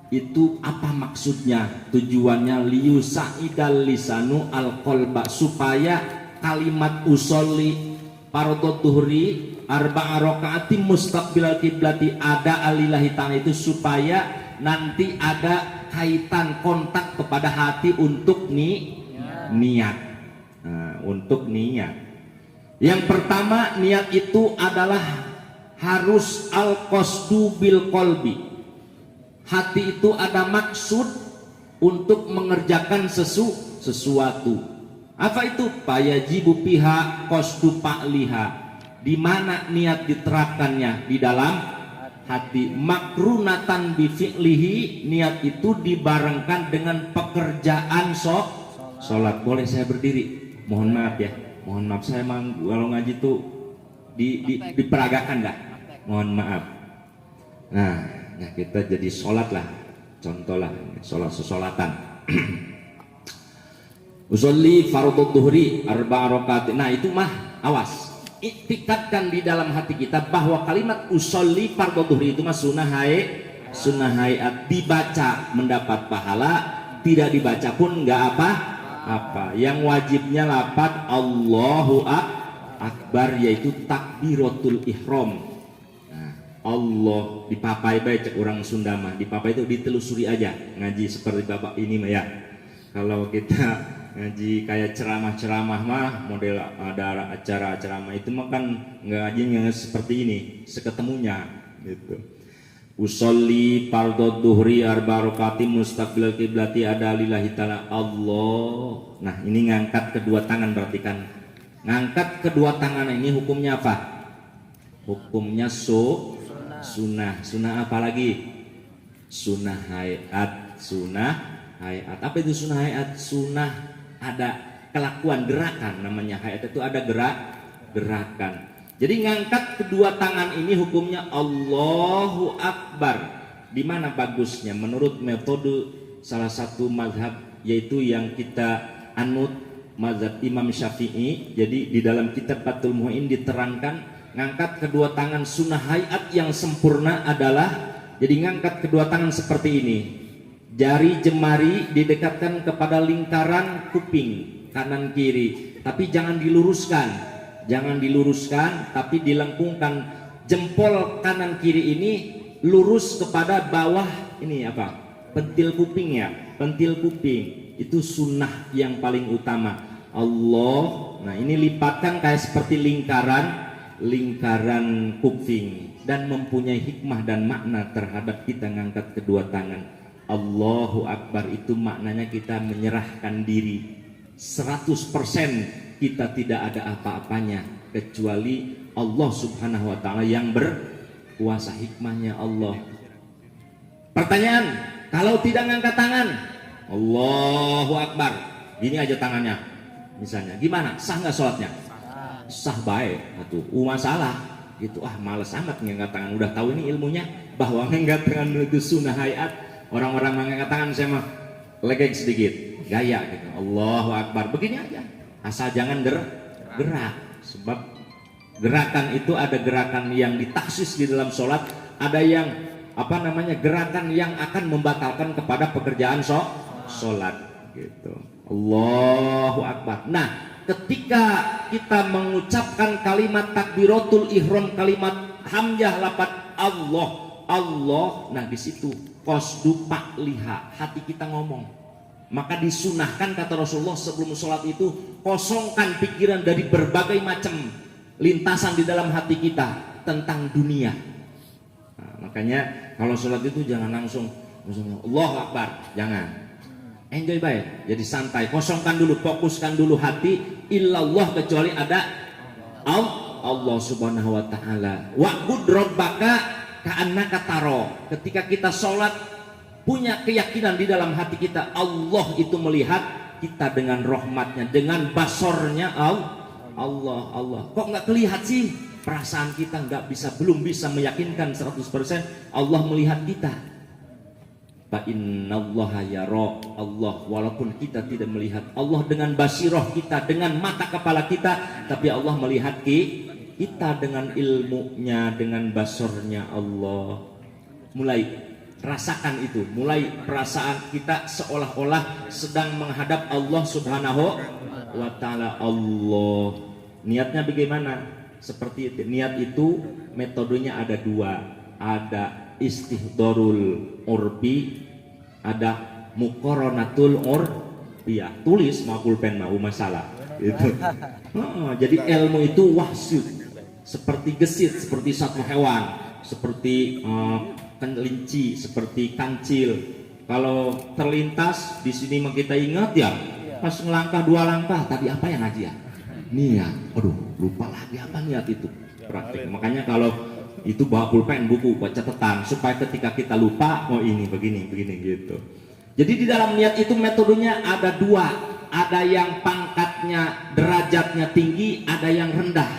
Itu apa maksudnya? Tujuannya liyusa'idal lisanu al-qalba, supaya kalimat usolli fardhu duhri arba'a rakaatin mustaqbil kiblati ada alillahi ta'ala itu supaya nanti ada kaitan kontak kepada hati untuk niat. Nah, untuk niat. Yang pertama, niat itu adalah harus al-qasdu bil qalbi. Hati itu ada maksud untuk mengerjakan sesuatu. Apa itu? Fayajibu piha qasdu pa'liha. Di mana niat diterapkannya? Di dalam hati. Makrunatan bi fi'lihi, niat itu dibarengkan dengan pekerjaan sholat. Boleh saya berdiri? Mohon maaf ya, mohon maaf, saya emang kalau ngaji tuh diperagakan nggak? Mohon maaf. Nah kita jadi sholat lah, contoh lah, sholat-shosolatan. Usolli fardhu duhri arba'a rakaatin. Nah itu mah awas, iktikadkan di dalam hati kita bahwa kalimat usolli fardhu duhri itu mah sunnah hayat, dibaca mendapat pahala, tidak dibaca pun nggak apa-apa. Yang wajibnya lafaz Allahu Akbar, yaitu takbiratul ihram. Nah, Allah dipapai baik orang Sunda mah, dipapai itu ditelusuri aja, ngaji seperti bapak ini mah ya. Kalau kita ngaji kayak ceramah-ceramah mah, model ada acara ceramah itu mah kan ngajinya seperti ini, seketemunya gitu. Usolli fardhu duhri arba'a rakaatin mustaqbil kiblati ada lillahi ta'ala Allah. Nah ini ngangkat kedua tangan, berarti kan ngangkat kedua tangan ini hukumnya apa? Hukumnya sunnah. Sunnah apa lagi? Sunnah hayat. Apa itu sunnah hayat? Sunnah ada kelakuan, gerakan, namanya hayat itu ada gerakan. Jadi ngangkat kedua tangan ini hukumnya Allahu Akbar. Di mana bagusnya? Menurut metode salah satu mazhab, yaitu yang kita anut, mazhab Imam Syafi'i. Jadi di dalam kitab Fathul Mu'in diterangkan ngangkat kedua tangan sunnah hayat yang sempurna adalah, jadi ngangkat kedua tangan seperti ini. Jari jemari didekatkan kepada lingkaran kuping kanan kiri, tapi jangan diluruskan, tapi dilengkungkan. Jempol kanan kiri ini lurus kepada bawah, ini apa? Pentil kuping ya, pentil kuping. Itu sunnah yang paling utama. Allah, nah ini lipatkan kayak seperti lingkaran kuping, dan mempunyai hikmah dan makna terhadap kita ngangkat kedua tangan. Allahu Akbar itu maknanya kita menyerahkan diri 100%, kita tidak ada apa-apanya kecuali Allah Subhanahu wa ta'ala yang berkuasa. Hikmahnya Allah. Pertanyaan, kalau tidak ngangkat tangan Allahu Akbar, gini aja tangannya misalnya, gimana? Sah nggak sholatnya? sah baik atuh masalah gitu. Males amat ngangkat tangan, udah tahu ini ilmunya bahwa ngangkat tangan itu sunnah hayat. Orang-orang mengangkat tangan saya mah legeng sedikit gaya gitu, Allahu Akbar begini aja, asal jangan gerak. Sebab gerakan itu ada gerakan yang ditaksis di dalam sholat, ada yang gerakan yang akan membatalkan kepada pekerjaan sholat gitu. Allahu Akbar. Nah, ketika kita mengucapkan kalimat takbiratul ihram, kalimat hamzah lafaz Allah, nah di situ qasdu liha, hati kita ngomong. Maka disunahkan kata Rasulullah sebelum sholat itu kosongkan pikiran dari berbagai macam lintasan di dalam hati kita tentang dunia. Nah, makanya kalau sholat itu jangan langsung Allahu Akbar, jangan. Enjoy baik, jadi santai, kosongkan dulu, fokuskan dulu hati illallah, kecuali ada Allah subhanahu wa ta'ala. Wa'bud rabbaka ka'annaka taro. Ketika kita sholat punya keyakinan di dalam hati kita Allah itu melihat kita dengan rahmatnya, dengan basornya Allah. Kok nggak kelihatan sih? Perasaan kita belum bisa meyakinkan 100% Allah melihat kita. Fa innallaha yara, Allah walaupun kita tidak melihat Allah dengan basirah kita, dengan mata kepala kita, tapi Allah melihat kita dengan ilmunya, dengan basornya Allah. Mulai rasakan itu, mulai perasaan kita seolah-olah sedang menghadap Allah subhanahu wa ta'ala. Allah, niatnya bagaimana? Seperti itu. Niat itu metodenya ada dua, ada istihdorul urbi, ada muqaranatul urfiyah. Tulis mau pulpen mau masalah itu. Jadi ilmu itu wahsyud, seperti gesit, seperti satu hewan, seperti kelinci, seperti kancil. Kalau terlintas di sini kita ingat ya, pas ngelangkah 2 langkah tadi apa yang ngaji ya? Niat. Aduh, lupa lagi apa niat itu. Praktik. Makanya kalau itu bawa pulpen, buku, buat catatan supaya ketika kita lupa, oh ini begini gitu. Jadi di dalam niat itu metodenya ada dua, ada yang pangkatnya derajatnya tinggi, ada yang rendah.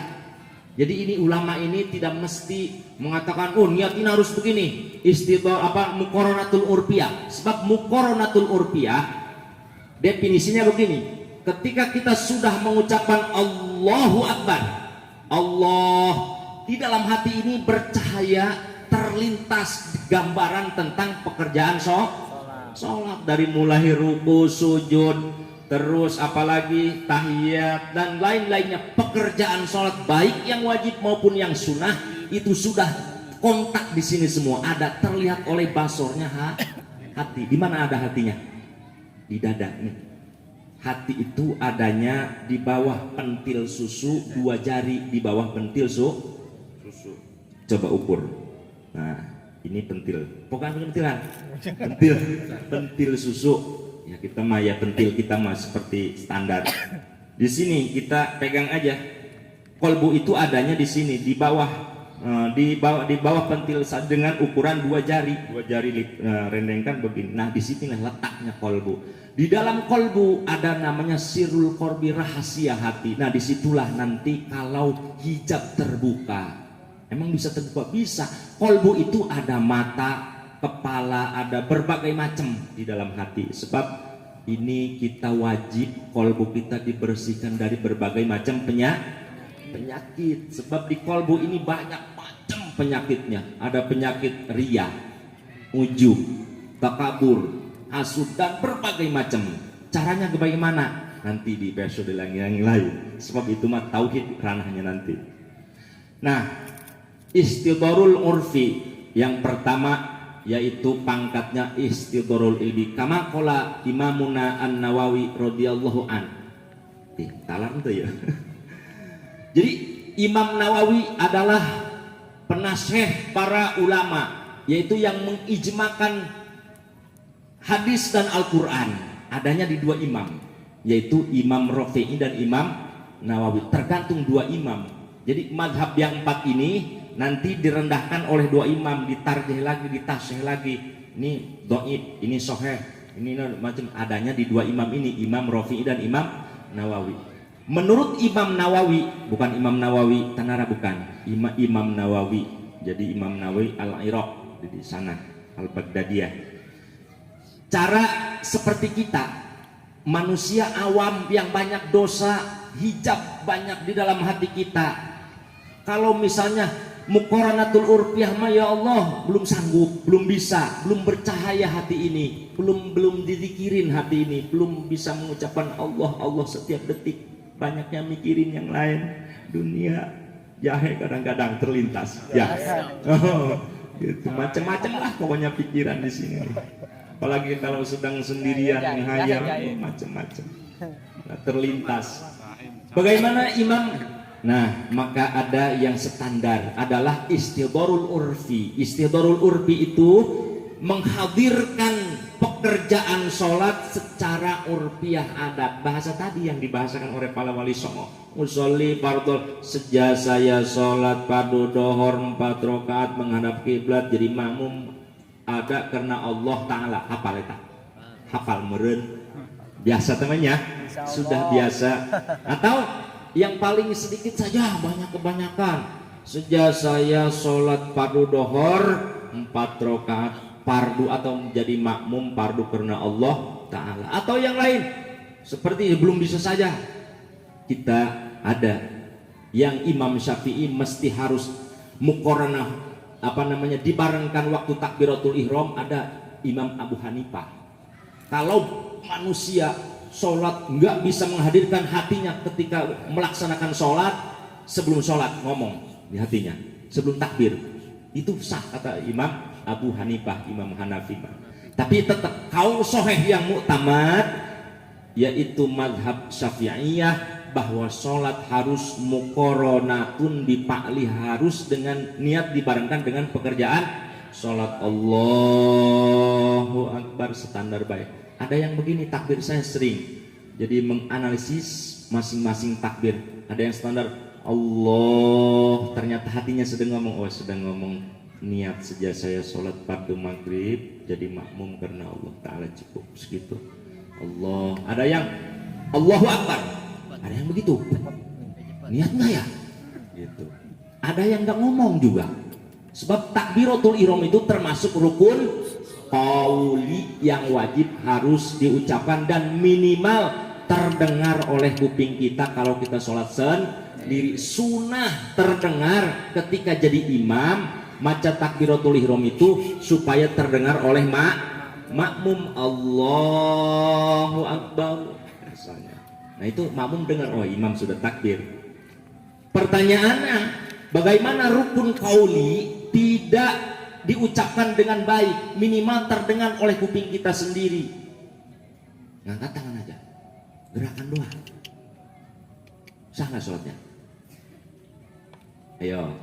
Jadi ini ulama ini tidak mesti mengatakan oh niat ini harus begini, muqaranatul urfiyah. Sebab muqaranatul urfiyah definisinya begini. Ketika kita sudah mengucapkan Allahu Akbar, Allah, di dalam hati ini bercahaya, terlintas gambaran tentang pekerjaan sholat, dari mulai ruku, sujud, terus apalagi tahiyat dan lain-lainnya. Pekerjaan sholat baik yang wajib maupun yang sunnah itu sudah kontak di sini semua, ada terlihat oleh basornya hati. Di mana ada hatinya? Di dada nih. Hati itu adanya di bawah pentil susu, 2 jari di bawah pentil susu. Coba ukur. Nah, ini pentil. Bukan pentilan. Pentil susu. Ya kita mah ya pentil kita mah seperti standar. Di sini kita pegang aja. Kolbu itu adanya di sini di bawah pentil dengan ukuran 2 jari. 2 jari rendengkan begini. Nah, di sinilah letaknya kolbu. Di dalam kolbu ada namanya sirul korbi, rahasia hati. Nah, disitulah nanti kalau hijab terbuka. Emang bisa terbuka? Bisa. Kolbu itu ada mata, kepala, ada berbagai macam di dalam hati. Sebab ini kita wajib kolbu kita dibersihkan dari berbagai macam penyakit. Sebab di kolbu ini banyak macam penyakitnya. Ada penyakit riya, ujub, takabur, hasud, dan berbagai macam. Caranya bagaimana? Nanti di episode yang lain. Sebab itu mah tauhid ranahnya nanti. Nah, istidharul urfi yang pertama yaitu pangkatnya istidharul ilmi. Kama qala Imamuna An-Nawawi radhiyallahu an. Talar itu ya. Jadi Imam Nawawi adalah penasihat para ulama, yaitu yang mengijmakan hadis dan Al-Quran adanya di 2 imam, yaitu Imam Rafi'i dan Imam Nawawi. Tergantung 2 imam. Jadi madhab yang 4 ini nanti direndahkan oleh 2 imam, ditarjih lagi, ditasih lagi. Ini dhaif, ini sahih, ini macam adanya di 2 imam ini, Imam Rafi'i dan Imam Nawawi. Menurut Imam Nawawi, bukan Imam Nawawi Tanara, bukan Imam Nawawi. Jadi Imam Nawawi Al-Iraq di sana, Al-Baghdadiyah. Cara seperti kita, manusia awam yang banyak dosa, hijab banyak di dalam hati kita. Kalau misalnya muqaranatul urfiyah mah ya Allah belum sanggup, belum bisa, belum bercahaya hati ini, belum dizikirin hati ini, belum bisa mengucapkan Allah Allah setiap detik. Banyaknya mikirin yang lain, dunia, jahe kadang-kadang terlintas, ya, gitu macam-macam lah pokoknya pikiran di sini. Apalagi kalau sedang sendirian menghayal, macam-macam, terlintas. Bagaimana Imam? Nah, maka ada yang standar adalah istidharul urfi. Istidharul urfi itu menghadirkan pekerjaan sholat secara urfiah adat. Bahasa tadi yang dibahasakan oleh para wali songo. Usolli fardhu, sejak saya sholat fardu dohor 4 rakaat menghadap kiblat jadi makmum ada karena Allah Ta'ala. Hafal eta, hafal meureun biasa temannya, sudah biasa. Atau yang paling sedikit saja, banyak kebanyakan. Sejak saya sholat fardu dohor 4 rakaat fardu atau menjadi makmum fardu karena Allah Ta'ala. Atau yang lain seperti belum bisa saja. Kita ada yang Imam Syafi'i mesti harus muqaranah dibarengkan waktu takbiratul ihram. Ada Imam Abu Hanifah. Kalau manusia sholat nggak bisa menghadirkan hatinya ketika melaksanakan sholat, sebelum sholat ngomong di hatinya sebelum takbir, itu sah kata Imam Abu Hanifah, Imam Hanafi. Tapi tetap kaul sahih yang muktamad yaitu madhab Syafi'iyah bahwa sholat harus muqaranatun bifa'li, harus dengan niat dibarengkan dengan pekerjaan sholat. Allahu Akbar standar baik. Ada yang begini, takbir saya sering jadi menganalisis masing-masing takbir. Ada yang standar Allah, ternyata hatinya sedang ngomong, oh sedang ngomong niat sejak saya sholat fardu maghrib jadi makmum karena Allah Ta'ala, cukup segitu Allah. Ada yang Allahu Akbar, ada yang begitu niat nggak ya gitu. Ada yang nggak ngomong juga, sebab takbiratul ihram itu termasuk rukun qauli yang wajib harus diucapkan dan minimal terdengar oleh kuping kita kalau kita sholat sendiri. Sunnah terdengar ketika jadi imam maca takbiratul ihram itu supaya terdengar oleh makmum. Allahu Akbar rasanya. Nah itu makmum dengar, oh imam sudah takbir. Pertanyaannya, bagaimana rukun qauli tidak diucapkan dengan baik, minimal terdengar oleh kuping kita sendiri? Ngangkat tangan aja, gerakan doang, sah nggak sholatnya? Ayo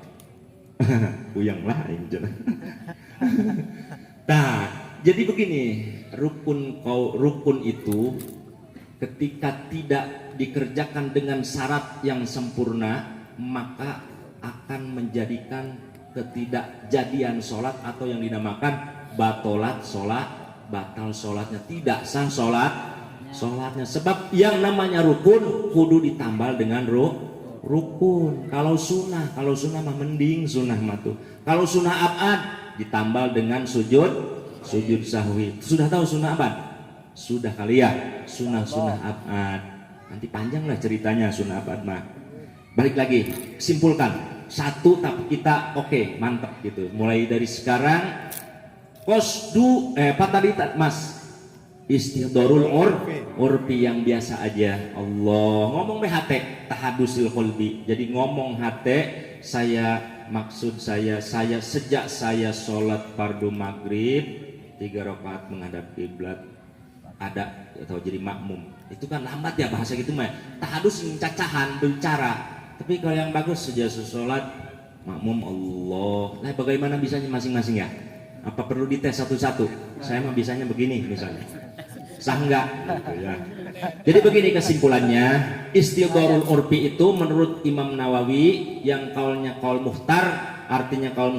puyang lah ini. Nah jadi begini, rukun itu ketika tidak dikerjakan dengan syarat yang sempurna maka akan menjadikan ketidakjadian sholat atau yang dinamakan batolat sholat, batal sholatnya, tidak sah sholatnya. Sebab yang namanya rukun kudu ditambal dengan rukun. Kalau sunnah mah mending sunnah mah tuh. Kalau sunnah abad ditambal dengan sujud sahwi. Sudah tahu sunnah abad? Sudah kali ya, sunnah abad. Nanti panjang lah ceritanya sunnah abad mah. Balik lagi, simpulkan satu tapi kita oke, mantap gitu. Mulai dari sekarang qasdu tadi Mas, istidharul urfi yang biasa aja. Allah ngomong BHT tahadusil qalbi. Jadi ngomong hati saya, maksud saya sejak saya sholat fardu maghrib 3 rakaat menghadap kiblat ada atau jadi makmum. Itu kan lambat ya bahasa gitu mah. Tahadus cacahan berbicara. Tapi kalau yang bagus sejak sholat makmum Allah. Nah bagaimana bisanya masing-masing ya? Apa perlu dites satu-satu? Saya mah bisanya begini misalnya. Sah enggak? Gitu ya. Jadi begini kesimpulannya, istidharul urfi itu menurut Imam Nawawi yang kaulnya kaul muhtar, artinya kaul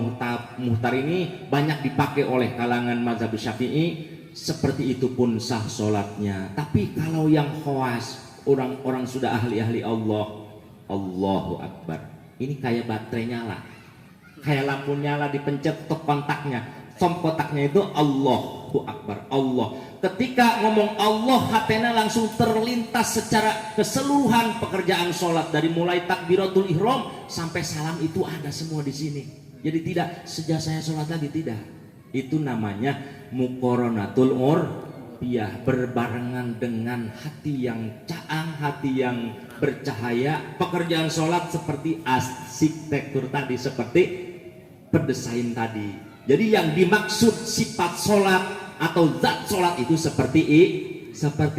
muhtar ini banyak dipakai oleh kalangan mazhab Syafi'i, seperti itu pun sah sholatnya. Tapi kalau yang khawas, orang-orang sudah ahli-ahli Allah, Allahu Akbar. Ini kayak baterai nyala, kayak lampu nyala dipencet tok kontaknya, tom kotaknya itu Allahu Akbar, Allah. Ketika ngomong Allah, hatena langsung terlintas secara keseluruhan pekerjaan sholat, dari mulai takbiratul ihram sampai salam itu ada semua di sini. Jadi tidak sejak saya sholat lagi, tidak. Itu namanya muqoronatul urfiyah, berbarengan dengan hati yang caang, hati yang bercahaya. Pekerjaan sholat seperti arsitektur tadi, seperti pedesain tadi. Jadi yang dimaksud sifat sholat atau zat sholat itu seperti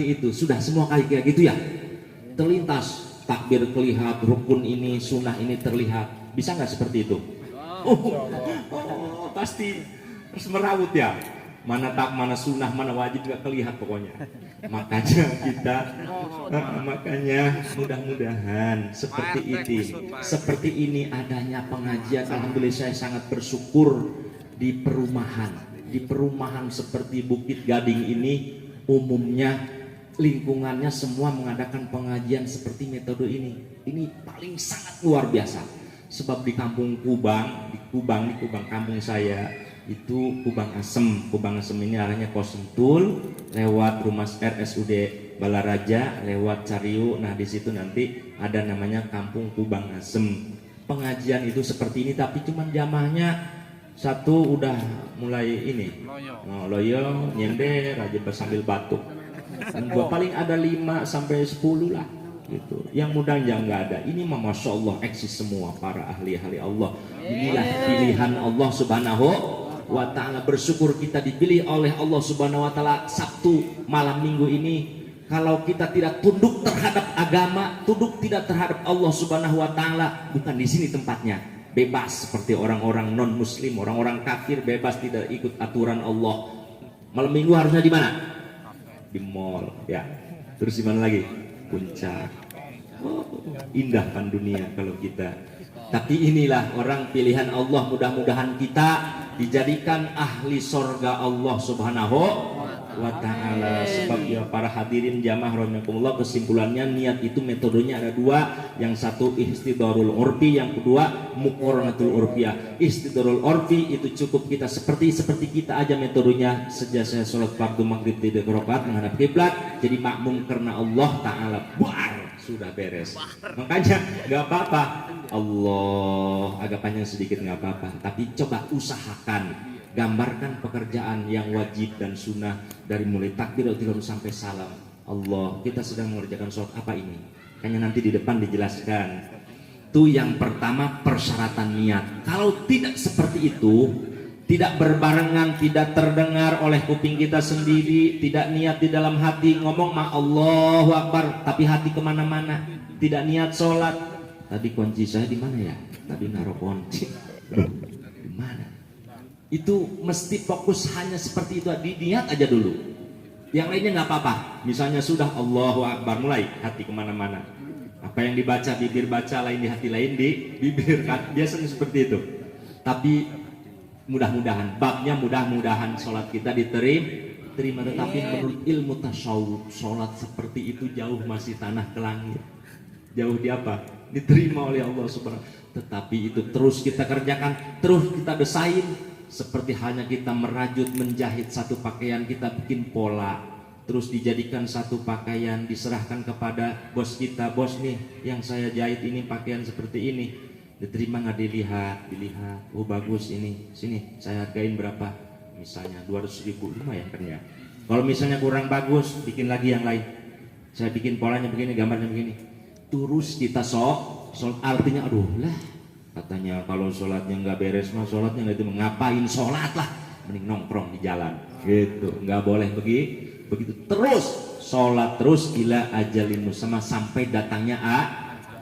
itu. Sudah semua kali kayak gitu ya, terlintas takbir terlihat, rukun ini, sunnah ini terlihat. Bisa nggak seperti itu? Pasti harus merawut ya, mana tak, mana sunnah, mana wajib nggak kelihatan pokoknya. Makanya mudah-mudahan seperti ini adanya pengajian. Alhamdulillah saya sangat bersyukur di perumahan seperti Bukit Gading ini. Umumnya lingkungannya semua mengadakan pengajian seperti metode ini paling sangat luar biasa. Sebab di kampung Kubang, di Kubang kampung saya itu Kubang Asem ini arahnya Kosentul, lewat rumah RSUD Balaraja, lewat Cariu. Nah di situ nanti ada namanya kampung Kubang Asem. Pengajian itu seperti ini, tapi cuman jamaahnya satu udah mulai ini loyo nyender aja sambil batuk. Dan gua paling ada 5 sampai 10 lah gitu. Yang mudah yang nggak ada. Ini mah masya Allah eksis semua para ahli-ahli Allah. Inilah pilihan Allah Subhanahu wa Ta'ala. Bersyukur kita dipilih oleh Allah Subhanahu wa Ta'ala. Sabtu malam minggu ini, kalau kita tidak tunduk terhadap agama, tunduk tidak terhadap Allah Subhanahu wa Ta'ala, bukan di sini tempatnya. Bebas seperti orang-orang non muslim, orang-orang kafir, bebas tidak ikut aturan Allah. Malam minggu harusnya di mana? Di mall ya. Terus di mana lagi? Puncak. Indah kan dunia kalau kita. Tapi inilah orang pilihan Allah. Mudah-mudahan kita dijadikan ahli sorga Allah Subhanahu wa Ta'ala. Sebab ya para hadirin jamaah rahimakumullah, kesimpulannya niat itu metodenya ada 2. Yang satu istidharul urfi, yang kedua muqoronatul urfiyah. Istidharul urfi itu cukup kita seperti kita aja metodenya. Sejak saya sholat fardu maghrib 3 rakaat menghadap kiblat, jadi makmum karena Allah Ta'ala, sudah beres. Makanya nggak apa-apa, Allah agak panjang sedikit nggak apa-apa, tapi coba usahakan gambarkan pekerjaan yang wajib dan sunnah dari mulai takbiratul ihram sampai salam. Allah, kita sedang mengerjakan sholat apa ini? Kayaknya nanti di depan dijelaskan. Itu yang pertama, persyaratan niat. Kalau tidak seperti itu, tidak berbarengan, tidak terdengar oleh kuping kita sendiri, tidak niat di dalam hati, ngomong mah Allahu Akbar, tapi hati kemana-mana, tidak niat sholat. Tadi kunci saya di mana ya? Tadi naruh kunci di mana? Itu mesti fokus hanya seperti itu, niat aja dulu. Yang lainnya nggak apa-apa. Misalnya sudah Allahu Akbar, mulai hati kemana-mana. Apa yang dibaca bibir baca, lain di hati, lain di bibir. Biasanya seperti itu. Tapi mudah-mudahan, babnya mudah-mudahan sholat kita diterima. Tetapi menurut ilmu tasawuf, sholat seperti itu jauh masih tanah ke langit. Jauh di apa? Diterima oleh Allah Subhanahu. Tetapi itu terus kita kerjakan, terus kita desain. Seperti hanya kita merajut, menjahit satu pakaian, kita bikin pola, terus dijadikan satu pakaian, diserahkan kepada bos kita. Bos nih, yang saya jahit ini pakaian seperti ini, diterima nggak? Dilihat, oh bagus ini, sini saya hargain berapa, misalnya 200.000, lumayan kan ya. Kalau misalnya kurang bagus, bikin lagi yang lain, saya bikin polanya begini, gambarnya begini, terus kita sholat. Artinya aduh lah, katanya kalau sholatnya nggak beres mah sholatnya nggak itu, ngapain sholat lah, mending nongkrong di jalan gitu. Nggak boleh begitu terus sholat terus ila ajalin musamma, sampai datangnya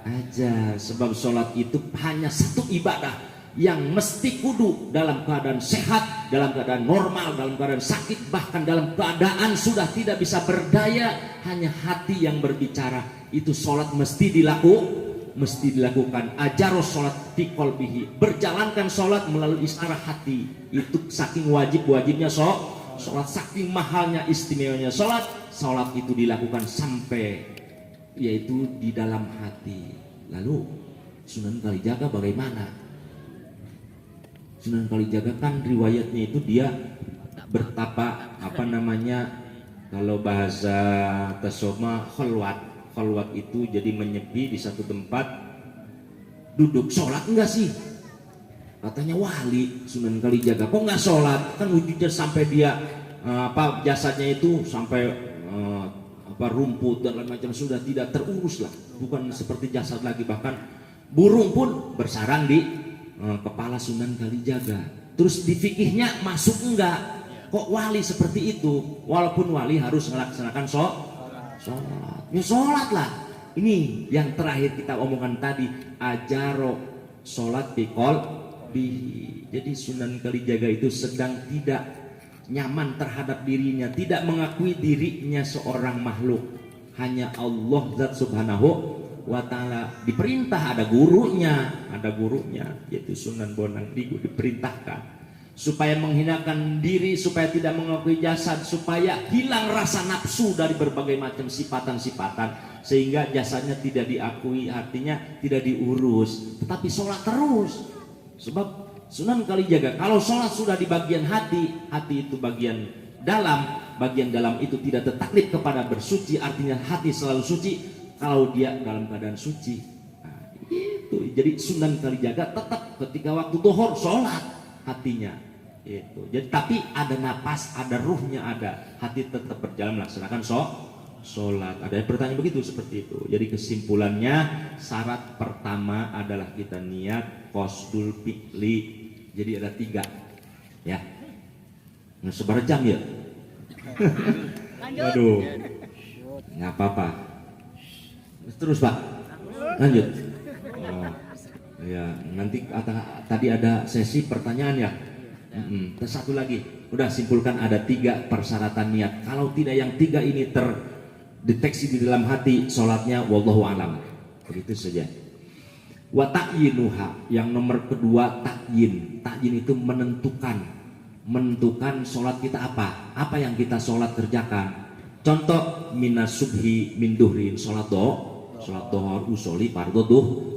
aja. Sebab sholat itu hanya satu ibadah yang mesti kudu dalam keadaan sehat, dalam keadaan normal, dalam keadaan sakit, bahkan dalam keadaan sudah tidak bisa berdaya, hanya hati yang berbicara. Itu sholat mesti dilakukan. Ajaros sholat fi qalbihi, berjalankan sholat melalui isyarat hati. Itu saking wajibnya sholat, saking mahalnya istimewanya sholat itu dilakukan sampai yaitu di dalam hati. Lalu Sunan Kalijaga bagaimana? Sunan Kalijaga kan riwayatnya itu dia bertapa kalau bahasa tasoma khalwat. Khalwat itu jadi menyepi di satu tempat, duduk. Sholat enggak sih? Katanya wali Sunan Kalijaga, kok enggak sholat? Kan wujudnya sampai dia jasadnya itu sampai rumput dan lain macam sudah tidak terurus lah, bukan seperti jasad lagi, bahkan burung pun bersarang di kepala Sunan Kalijaga. Terus di fikihnya masuk enggak? Kok wali seperti itu? Walaupun wali harus melaksanakan sholat. Ya sholat lah. Ini yang terakhir kita omongkan tadi, ajaro sholat bikol bihi. Jadi Sunan Kalijaga itu sedang tidak nyaman terhadap dirinya, tidak mengakui dirinya seorang makhluk, hanya Allah Zat Subhanahu wa Ta'ala. Diperintah, ada gurunya yaitu Sunan Bonang Digo, diperintahkan supaya menghinakan diri, supaya tidak mengakui jasad, supaya hilang rasa nafsu dari berbagai macam sifatan-sifatan, sehingga jasadnya tidak diakui, artinya tidak diurus, tetapi sholat terus. Sebab Sunan Kalijaga kalau sholat sudah di bagian hati itu bagian dalam itu tidak tertaklif kepada bersuci, artinya hati selalu suci kalau dia dalam keadaan suci. Nah, itu jadi Sunan Kalijaga tetap ketika waktu zuhur sholat hatinya itu. Jadi tapi ada napas, ada ruhnya, ada hati tetap berjalan melaksanakan sholat. Ada yang bertanya begitu, seperti itu. Jadi kesimpulannya, syarat pertama adalah kita niat qasdul fi'li. Jadi ada 3 ya. Nggak sebar jam ya. Waduh, nggak apa-apa. Terus Pak, lanjut. Oh, ya nanti tadi ada sesi pertanyaan ya. Terus satu lagi, udah simpulkan ada 3 persyaratan niat. Kalau tidak yang 3 ini terdeteksi di dalam hati, sholatnya wallahu alam. Begitu saja. Wa ta'yinuha, yang nomor kedua ta'yin. Ta'yin itu menentukan sholat kita apa yang kita sholat kerjakan. Contoh, minas subhi min duhrin, sholat dohor usoli fardu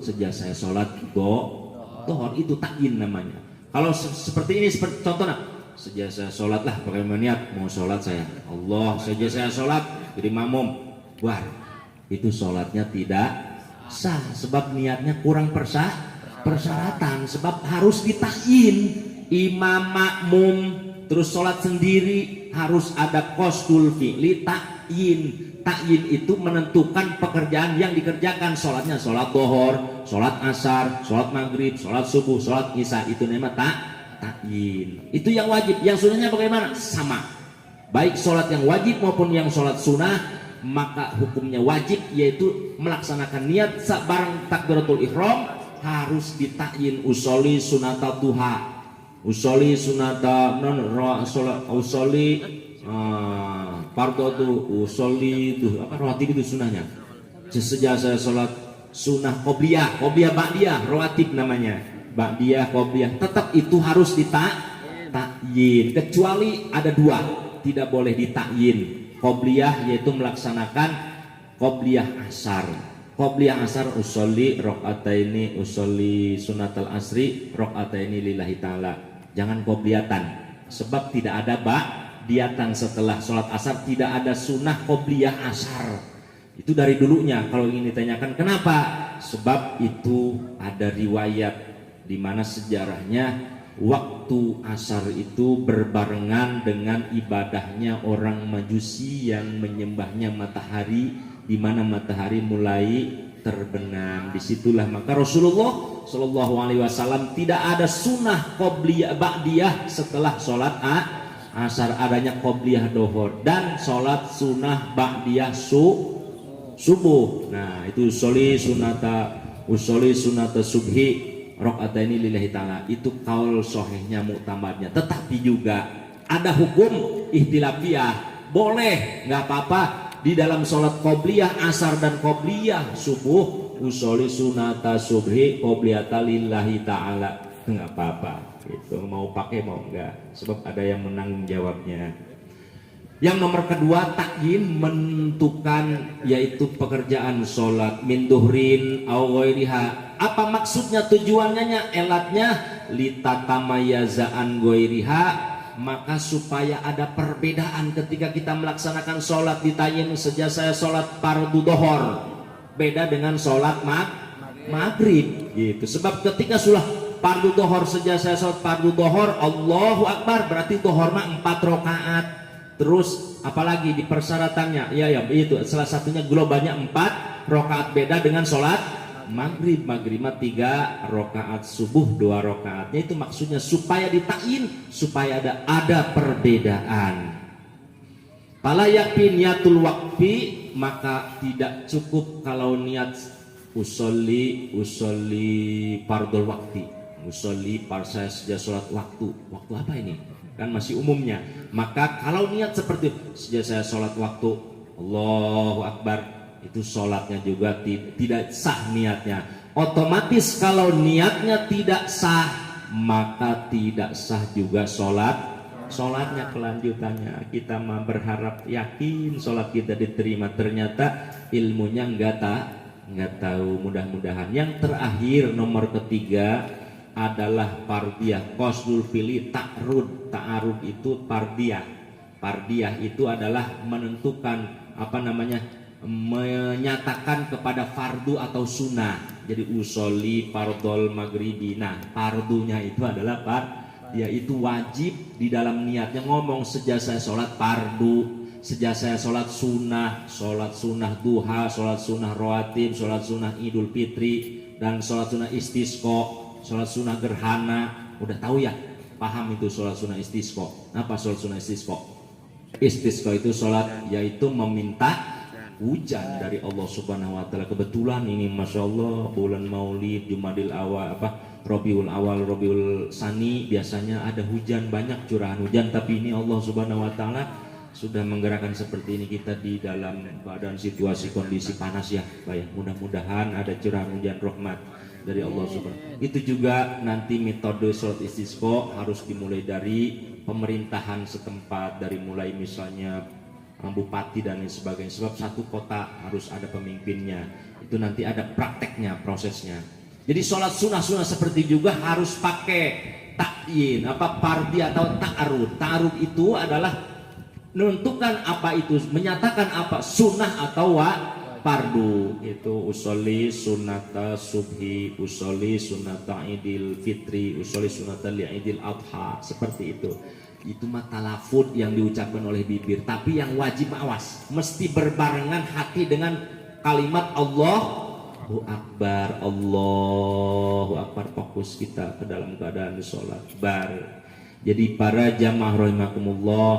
sejak saya sholat dohor, itu ta'yin namanya. Kalau seperti ini, seperti contohnya, sejak saya sholat lah, pakai niat mau sholat saya, Allah, sejak saya sholat jadi makmum, wah itu sholatnya tidak sah, sebab niatnya kurang persyaratan, sebab harus ditakyin imam makmum, terus sholat sendiri harus ada qasdul fi'li takyin. Takyin itu menentukan pekerjaan yang dikerjakan, sholatnya sholat dohor, sholat asar, sholat maghrib, sholat subuh, sholat isya, itu namanya takyin. Itu yang wajib. Yang sunahnya bagaimana? Sama, baik sholat yang wajib maupun yang sholat sunnah, maka hukumnya wajib, yaitu melaksanakan niat bareng takbiratul ihram harus ditakyin. Usoli sunata duha, usoli sunata fardu usoli rawatib, itu sunahnya. Sejak saya sholat sunnah qobliyah ba'diyah, rawatib namanya, ba'diyah qobliyah, tetap itu harus ditakyin. Kecuali ada 2 tidak boleh ditakyin. Qobliyah yaitu melaksanakan qobliyah asar. Qobliyah asar usoli rakaataini, usoli sunatal asri rakaataini lillahi ta'ala. Jangan qobliyatan, sebab tidak ada diatan setelah sholat asar, tidak ada sunnah qobliyah asar. Itu dari dulunya. Kalau ingin ditanyakan kenapa, sebab itu ada riwayat di mana sejarahnya waktu asar itu berbarengan dengan ibadahnya orang Majusi yang menyembahnya matahari, di mana matahari mulai terbenam. Disitulah maka Rasulullah Shallallahu Alaihi Wasallam tidak ada sunnah qobliyah ba'diyah setelah sholat asar, adanya qobliyah dohor dan sholat sunnah ba'diyah subuh. Nah itu usoli sunata subhi rakaataini lillahi ta'ala, itu kaul sahihnya muktamadnya. Tetapi juga ada hukum ihtilafiyah, boleh nggak apa-apa di dalam sholat qobliyah asar dan qobliyah subuh, usoli sunata subhi qobliyata lillahi ta'ala, nggak apa-apa. Itu mau pakai mau enggak, sebab ada yang menanggung jawabnya. Yang nomor kedua, takyin, menentukan yaitu pekerjaan sholat min duhrin aw ghairiha. Apa maksudnya, tujuannya, elatnya litatamayaza an ghairiha, maka supaya ada perbedaan ketika kita melaksanakan sholat. Ditanya, sejak saya sholat fardu dohor beda dengan sholat maghrib gitu. Sebab ketika sudah fardu dohor, sejak saya sholat fardu dohor Allahu Akbar, berarti dohor 4 rakaat. Terus apalagi di persyaratannya, ya itu salah satunya globalnya 4 rakaat, beda dengan sholat maghrib. Maghrib 3 rakaat, subuh 2 rakaatnya. Itu maksudnya supaya ditain, supaya ada perbedaan. Pala yakin niatul waqfi, maka tidak cukup kalau niat usolli fardul waqti, usolli saya sejak sholat waktu apa ini? Kan masih umumnya. Maka kalau niat seperti sejak saya sholat waktu Allahu Akbar, itu sholatnya juga tidak sah niatnya. Otomatis kalau niatnya tidak sah, maka tidak sah juga sholatnya. Kelanjutannya kita mah berharap yakin sholat kita diterima, ternyata ilmunya nggak tahu. Mudah-mudahan. Yang terakhir, nomor ketiga adalah fardiyah, qasdul fi'li ta'arud. Ta'arud itu fardiyah. Fardiyah itu adalah menentukan menyatakan kepada fardu atau sunnah. Jadi usolli fardol maghribi. Nah, fardunya itu adalah yaitu wajib di dalam niatnya ngomong sejak saya sholat fardu, sejak saya sholat sunnah duha, sholat sunnah rawatib, sholat sunnah idul fitri, dan sholat sunnah istisqa, sholat sunnah gerhana. Udah tahu ya, paham itu sholat sunnah istisqa. Apa sholat sunnah istisqa? Istisqa itu sholat yaitu meminta hujan dari Allah Subhanahu wa taala. Kebetulan ini Masya Allah bulan Maulid, Jumadil Awal, Rabiul Awal, Rabiul Sani, biasanya ada hujan, banyak curahan hujan. Tapi ini Allah Subhanahu wa taala sudah menggerakkan seperti ini kita di dalam keadaan situasi kondisi panas ya, Pak. Mudah-mudahan ada curahan hujan rahmat dari Allah Subhanahu. Itu juga nanti metode sholat istisqa harus dimulai dari pemerintahan setempat, dari mulai misalnya bupati dan lain sebagainya. Sebab satu kota harus ada pemimpinnya. Itu nanti ada prakteknya, prosesnya. Jadi sholat sunnah seperti juga harus pakai takyin, pardi atau ta'arud. Ta'arud itu adalah menentukan apa itu, menyatakan apa sunnah atau fardu. Itu usolli sunnata subhi, usolli sunnata idil fitri, usolli sunnata li'idil adha, seperti itu. Itu mata lafud yang diucapkan oleh bibir, tapi yang wajib awas mesti berbarengan hati dengan kalimat Allahu Akbar. Allahu Akbar, fokus kita ke dalam keadaan sholat bar. Jadi para jamaah rahimakumullah,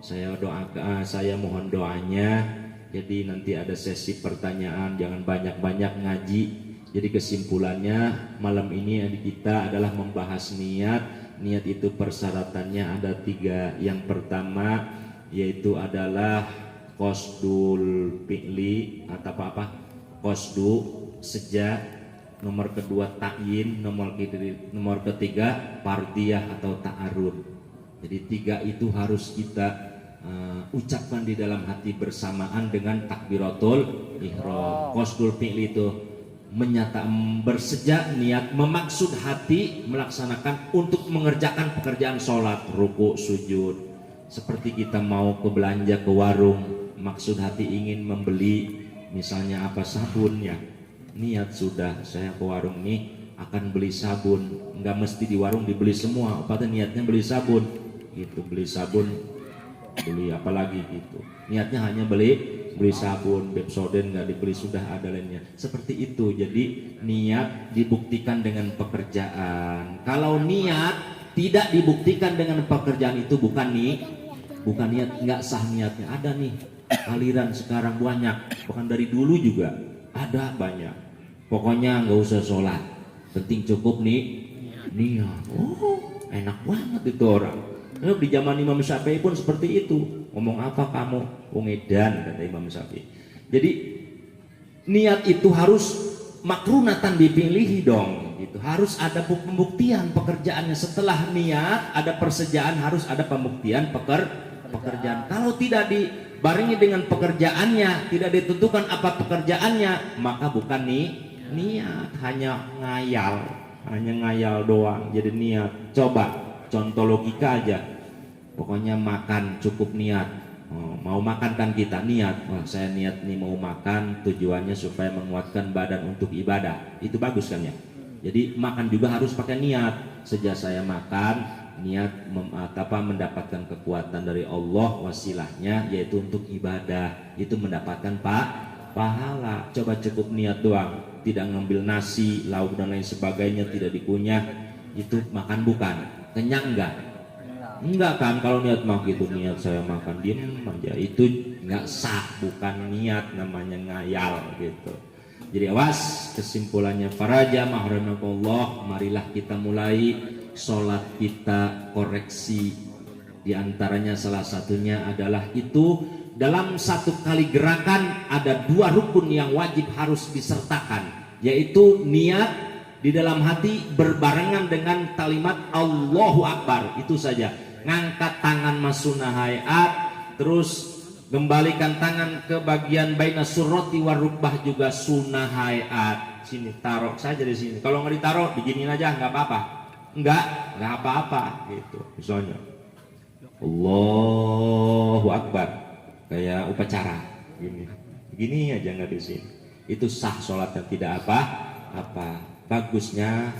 saya mohon doanya. Jadi nanti ada sesi pertanyaan, jangan banyak-banyak ngaji. Jadi kesimpulannya malam ini kita adalah membahas niat. Niat itu persyaratannya ada 3. Yang pertama yaitu adalah qasdul fi'li atau qasdu sejak, nomor kedua takyin, nomor ketiga fardiyah atau ta'arud. Jadi 3 itu harus kita ucapkan di dalam hati bersamaan dengan takbiratul ihram. Qasdul fi'li itu bersejak niat, memaksud hati melaksanakan untuk mengerjakan pekerjaan sholat, ruku, sujud. Seperti kita mau ke belanja ke warung, maksud hati ingin membeli misalnya sabun ya, niat sudah saya ke warung nih akan beli sabun, nggak mesti di warung dibeli semua, niatnya beli sabun gitu, beli sabun, beli apalagi gitu, niatnya hanya beli sabun, Pepsodent nggak dibeli, sudah ada lainnya. Seperti itu. Jadi niat dibuktikan dengan pekerjaan. Kalau niat tidak dibuktikan dengan pekerjaan, itu bukan niat, nggak sah niatnya. Ada nih aliran sekarang banyak, bahkan dari dulu juga ada banyak. Pokoknya nggak usah sholat, penting cukup niat. Oh, enak banget itu orang. Di zaman Imam Syafi'i pun seperti itu. Ngomong apa kamu? Edan, kata Imam Syafi'i. Jadi niat itu harus makrunatan dipilih dong. Gitu. Harus ada pembuktian pekerjaannya. Setelah niat ada persejaan, harus ada pembuktian pekerjaan. Kalau tidak dibarengi dengan pekerjaannya, tidak ditentukan apa pekerjaannya, maka bukan niat, hanya ngayal doang. Jadi niat. Coba contoh logika aja. Pokoknya makan cukup niat. Mau makan kan kita niat. Saya niat nih mau makan, tujuannya supaya menguatkan badan untuk ibadah. Itu bagus kan ya. Jadi makan juga harus pakai niat. Sejak saya makan, niat mendapatkan kekuatan dari Allah, wasilahnya yaitu untuk ibadah. Itu mendapatkan pahala. Coba cukup niat doang, tidak ngambil nasi, lauk dan lain sebagainya, tidak dikunyah, itu makan bukan? Kenyang enggak? Enggak kan, kalau niat mah gitu, niat saya makan diem aja, itu enggak sah, bukan niat, namanya ngayal gitu. Jadi awas, kesimpulannya para jamaah rahimakumullah, marilah kita mulai sholat kita koreksi. Di antaranya salah satunya adalah itu, dalam satu kali gerakan ada 2 rukun yang wajib harus disertakan, yaitu niat di dalam hati berbarengan dengan kalimat Allahu Akbar. Itu saja. Ngangkat tangan masuna hayat, terus kembalikan tangan ke bagian baina surrati warukbah juga sunnah hayat. Sini taruh saja di sini. Kalau nggak ditaruh begini aja nggak apa-apa. Nggak apa-apa gitu. Misalnya Allahu Akbar kayak upacara gini aja nggak di sini. Itu sah sholatnya, tidak apa-apa. Bagusnya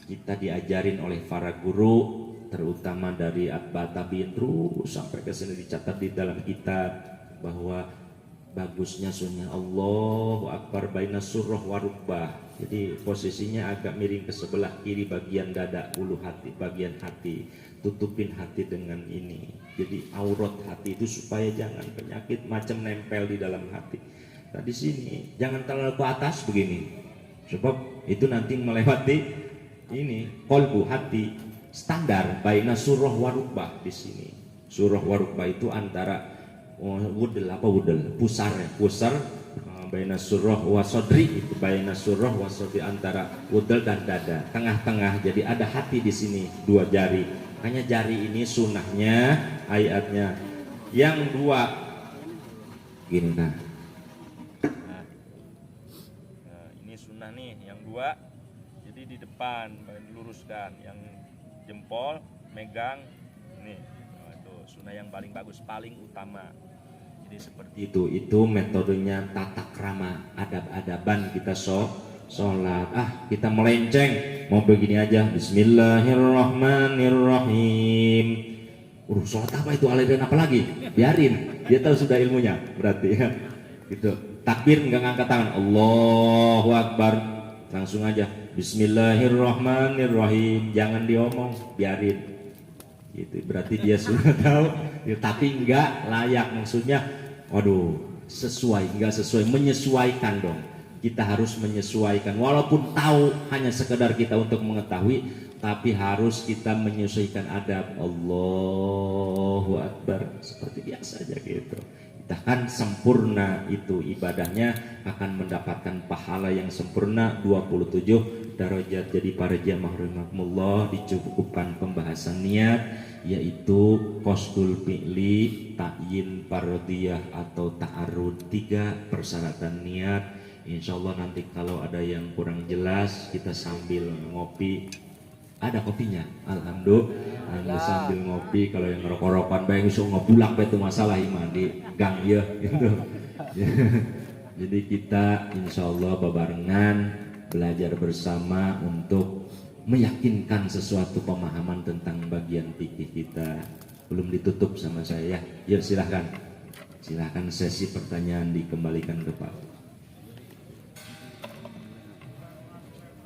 kita diajarin oleh para guru, terutama dari atba tabiin terus sampai ke sini dicatat di dalam kitab bahwa bagusnya sunnah Allahu Akbar baina surrah warukbah. Jadi posisinya agak miring ke sebelah kiri bagian dada, ulu hati, bagian hati, tutupin hati dengan ini. Jadi aurat hati itu supaya jangan penyakit macam nempel di dalam hati. Nah di sini jangan terlalu ke atas begini, sebab itu nanti melewati ini kolbu hati. Standar baina surah warukbah di sini. Surah warukbah itu antara pusar baina surah wasodri, itu baina surah wasodri antara wudel dan dada, tengah-tengah. Jadi ada hati di sini, 2 jari. Hanya jari ini sunnahnya, ayatnya. Yang 2 gini nah. Ini sunnah nih, yang 2 jadi di depan luruskan, yang jempol megang ini. Itu sunnah yang paling bagus, paling utama. Jadi seperti itu metodenya tata krama, adab-adaban kita sholat. Kita melenceng mau begini aja, bismillahirrahmanirrahim. Sholat apa itu, aliran apa lagi, biarin, dia tahu sudah ilmunya berarti ya. Gitu. Takbir nggak ngangkat tangan, Allahu Akbar, langsung aja bismillahirrahmanirrahim, jangan diomong, biarin gitu. Berarti dia sudah tahu ya, tapi nggak layak, maksudnya waduh nggak sesuai, menyesuaikan dong. Kita harus menyesuaikan, walaupun tahu hanya sekedar kita untuk mengetahui, tapi harus kita menyesuaikan adab. Allahu Akbar seperti biasa aja gitu. Bahkan sempurna itu ibadahnya, akan mendapatkan pahala yang sempurna 27 darajat. Jadi para jamaah rahimakumullah, dicukupkan pembahasan niat, yaitu qasdul fi'li, ta'yin fardhiyah atau ta'arud, 3 persyaratan niat. Insyaallah nanti kalau ada yang kurang jelas kita sambil ngopi, ada kopinya, alhamdulillah, sambil ngopi. Kalau yang ngerokok-rokokan bayang iso ngobulak itu masalah iman di gang ya gitu. Jadi kita insyaallah bebarengan belajar bersama untuk meyakinkan sesuatu pemahaman tentang bagian fikih kita. Belum ditutup sama saya ya. Yuk silahkan sesi pertanyaan dikembalikan ke Pak.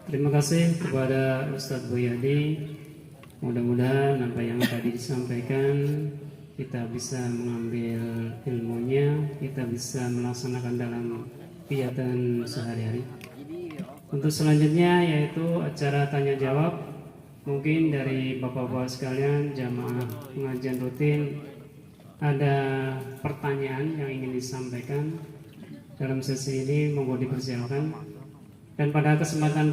Terima kasih kepada Ustadz Boyadi. Mudah-mudahan apa yang tadi disampaikan kita bisa mengambil ilmunya, kita bisa melaksanakan dalam kegiatan sehari-hari. Untuk selanjutnya yaitu acara tanya jawab. Mungkin dari bapak-bapak sekalian jamaah pengajian rutin ada pertanyaan yang ingin disampaikan dalam sesi ini, monggo dipersilakan. Dan pada kesempatan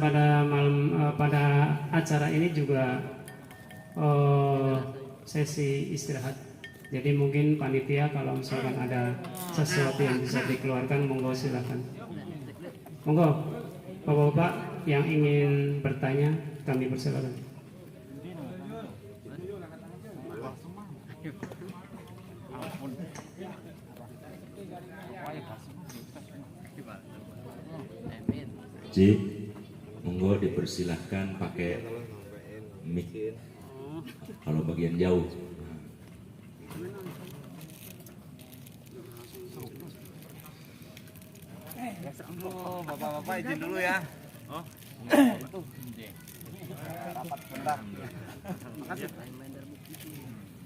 pada acara ini juga sesi istirahat Jadi mungkin panitia kalau misalkan ada sesuatu yang bisa dikeluarkan, monggo silakan. Monggo, bapak-bapak yang ingin bertanya, kami persilakan. Ji, monggo dipersilahkan pakai mic kalau bagian jauh. Oh, bapak-bapak izin dulu ya. Oh. Rapat bentar. Makasih.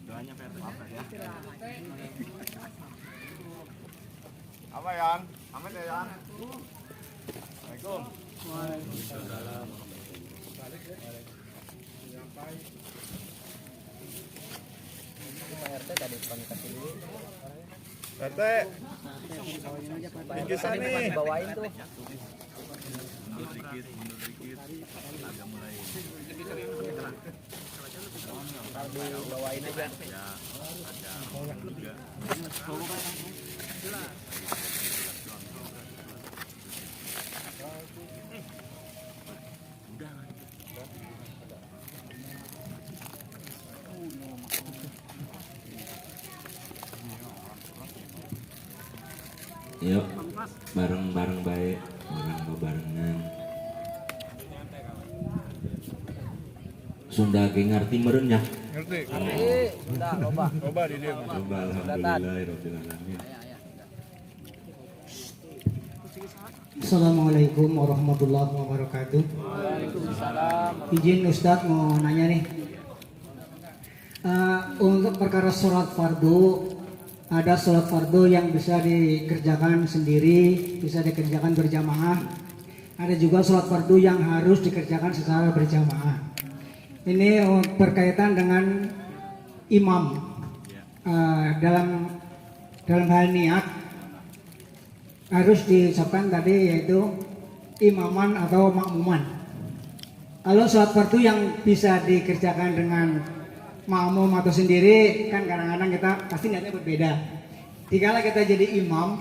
Doanya apa ya? Apa Yan? Amit ya Yan. Assalamualaikum. Waalaikumsalam. Pak RT tadi kasih dulu. RT. Bingkisan nih. Bawain tuh. Mundur dikit. Agak mulai. Bawain aja. Ya, ada juga. Yuk, bareng-bareng baik, orang bebarengan. Sunda ge ngarti meureun nya. Ngerti? Udah, coba. Coba di dia. Coba alhamdulillahirabbil alamin. Assalamualaikum warahmatullahi wabarakatuh. Waalaikumsalam. Izin Ustadz mau nanya nih. Untuk perkara sholat fardu, ada sholat fardu yang bisa dikerjakan sendiri, bisa dikerjakan berjamaah. Ada juga sholat fardu yang harus dikerjakan secara berjamaah. Ini berkaitan dengan imam. Dalam hal niat harus diucapkan tadi yaitu imaman atau makmuman. Kalau sholat fardu yang bisa dikerjakan dengan makmum atau sendiri kan kadang-kadang kita pasti niatnya berbeda. Dikala kita jadi imam,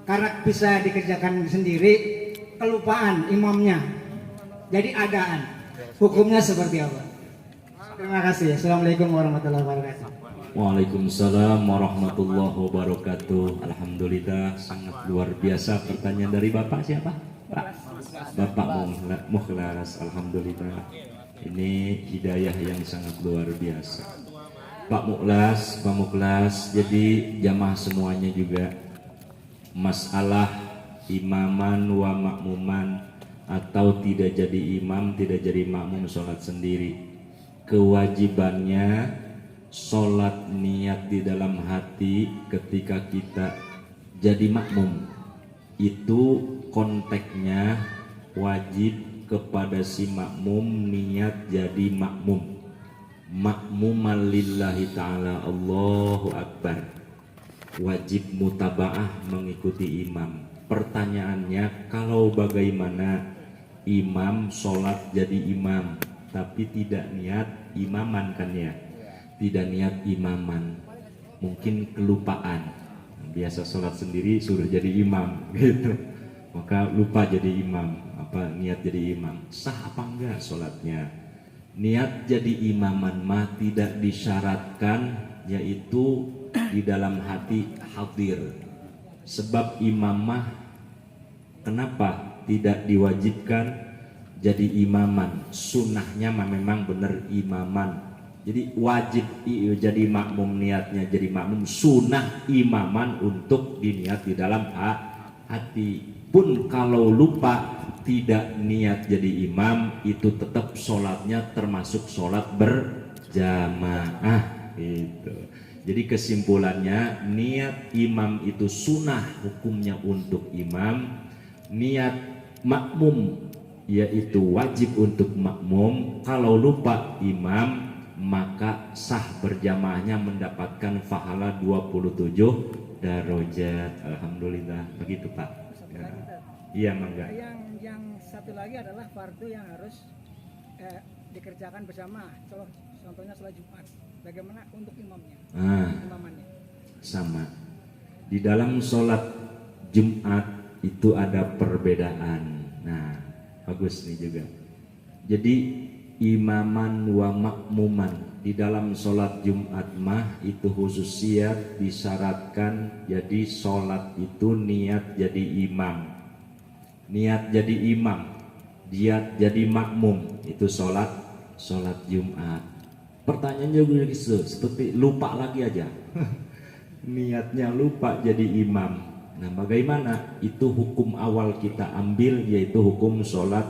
karena bisa dikerjakan sendiri, kelupaan imamnya, jadi adaan. Hukumnya seperti apa? Terima kasih. Assalamualaikum warahmatullahi wabarakatuh. Waalaikumsalam warahmatullahi wabarakatuh. Alhamdulillah, sangat luar biasa pertanyaan dari Bapak siapa? Pak. Bapak Mukhlas. Alhamdulillah. Ini hidayah yang sangat luar biasa. Pak Mukhlas. Jadi jamaah semuanya juga masalah imaman wa makmuman atau tidak jadi imam, tidak jadi makmum sholat sendiri. Kewajibannya sholat niat di dalam hati ketika kita jadi makmum. Itu konteksnya wajib kepada si makmum niat jadi makmum. Makmuman lillahi ta'ala, Allahu Akbar. Wajib mutabaah mengikuti imam. Pertanyaannya, kalau bagaimana imam sholat jadi imam tapi tidak niat imaman kan ya? Tidak niat imaman, mungkin kelupaan. Biasa sholat sendiri suruh jadi imam gitu, maka lupa jadi imam, niat jadi imam. Sah apa enggak sholatnya? Niat jadi imaman mah tidak disyaratkan, yaitu di dalam hati hadir. Sebab imamah kenapa tidak diwajibkan jadi imaman? Sunnahnya memang benar imaman. Jadi wajib jadi makmum, niatnya jadi makmum. Sunnah imaman untuk diniat di dalam hati. Pun kalau lupa tidak niat jadi imam, itu tetap sholatnya termasuk sholat berjamaah gitu. Jadi kesimpulannya, niat imam itu sunnah hukumnya untuk imam, niat makmum yaitu wajib untuk makmum. Kalau lupa imam, maka sah berjamaahnya mendapatkan pahala 27 darajat. Alhamdulillah, begitu Pak. Ya. Iya mangga. Yang satu lagi adalah fardu yang harus dikerjakan bersama. contohnya sholat Jumat. Bagaimana untuk imamnya? Ah, Imamannya. sama. Di dalam sholat Jumat itu ada perbedaan. Nah, bagus nih juga. Jadi imaman wa makmuman di dalam sholat Jumat mah itu khususiyat disyaratkan. Jadi sholat itu niat jadi imam, niat jadi imam, niat jadi makmum, itu sholat Jumat. Pertanyaannya begitu, seperti lupa lagi aja. Niatnya lupa jadi imam. Nah, bagaimana? Itu hukum awal kita ambil, yaitu hukum sholat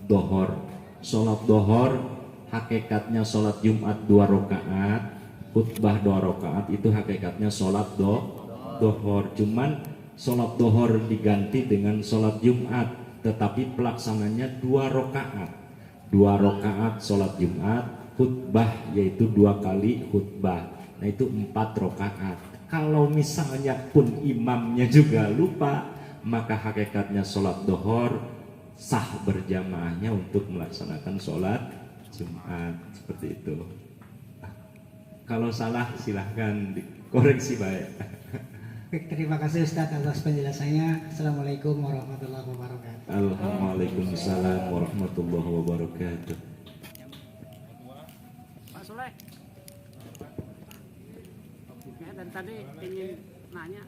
dohor. Sholat dohor hakikatnya sholat Jumat 2 rakaat, khutbah 2 rakaat, itu hakikatnya sholat dohor. Cuman sholat dohor diganti dengan sholat Jumat, tetapi pelaksananya 2 rakaat. 2 rakaat sholat Jumat, khutbah yaitu 2 kali khutbah. Nah, itu 4 rakaat. Kalau misalnya pun imamnya juga lupa, maka hakikatnya sholat dohor sah berjamaahnya untuk melaksanakan sholat Jumat. Seperti itu. Kalau salah silahkan dikoreksi baik. Baik, terima kasih Ustadz atas penjelasannya. Assalamualaikum warahmatullahi wabarakatuh. Waalaikumsalam warahmatullahi wabarakatuh. Pak Soleh. Ya, dan tadi ingin nanya.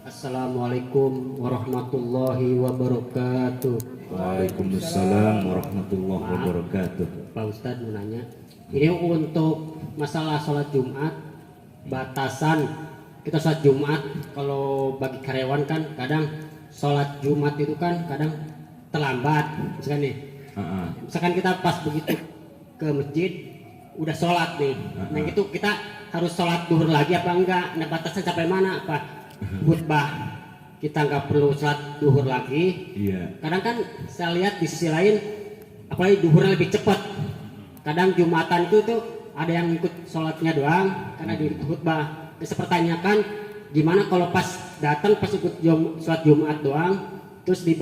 Assalamualaikum warahmatullahi wabarakatuh. Waalaikumsalam warahmatullahi wabarakatuh. Pak Ustadz mau nanya, ini untuk masalah sholat Jumat, batasan kita sholat Jumat, kalau bagi karyawan kan kadang sholat Jumat itu kan kadang terlambat, misalkan nih, misalkan kita pas begitu ke masjid udah sholat nih, nah itu kita harus sholat duhur lagi apa enggak? Nah, batasan sampai mana? Apa khutbah kita nggak perlu sholat duhur lagi? Iya. Kadang kan saya lihat di sisi lain, apalagi duhurnya lebih cepat. Kadang Jumatan itu tuh ada yang ikut sholatnya doang karena di khutbah. Saya pertanyakan gimana kalau pas datang pas ikut sholat Jumat doang, terus di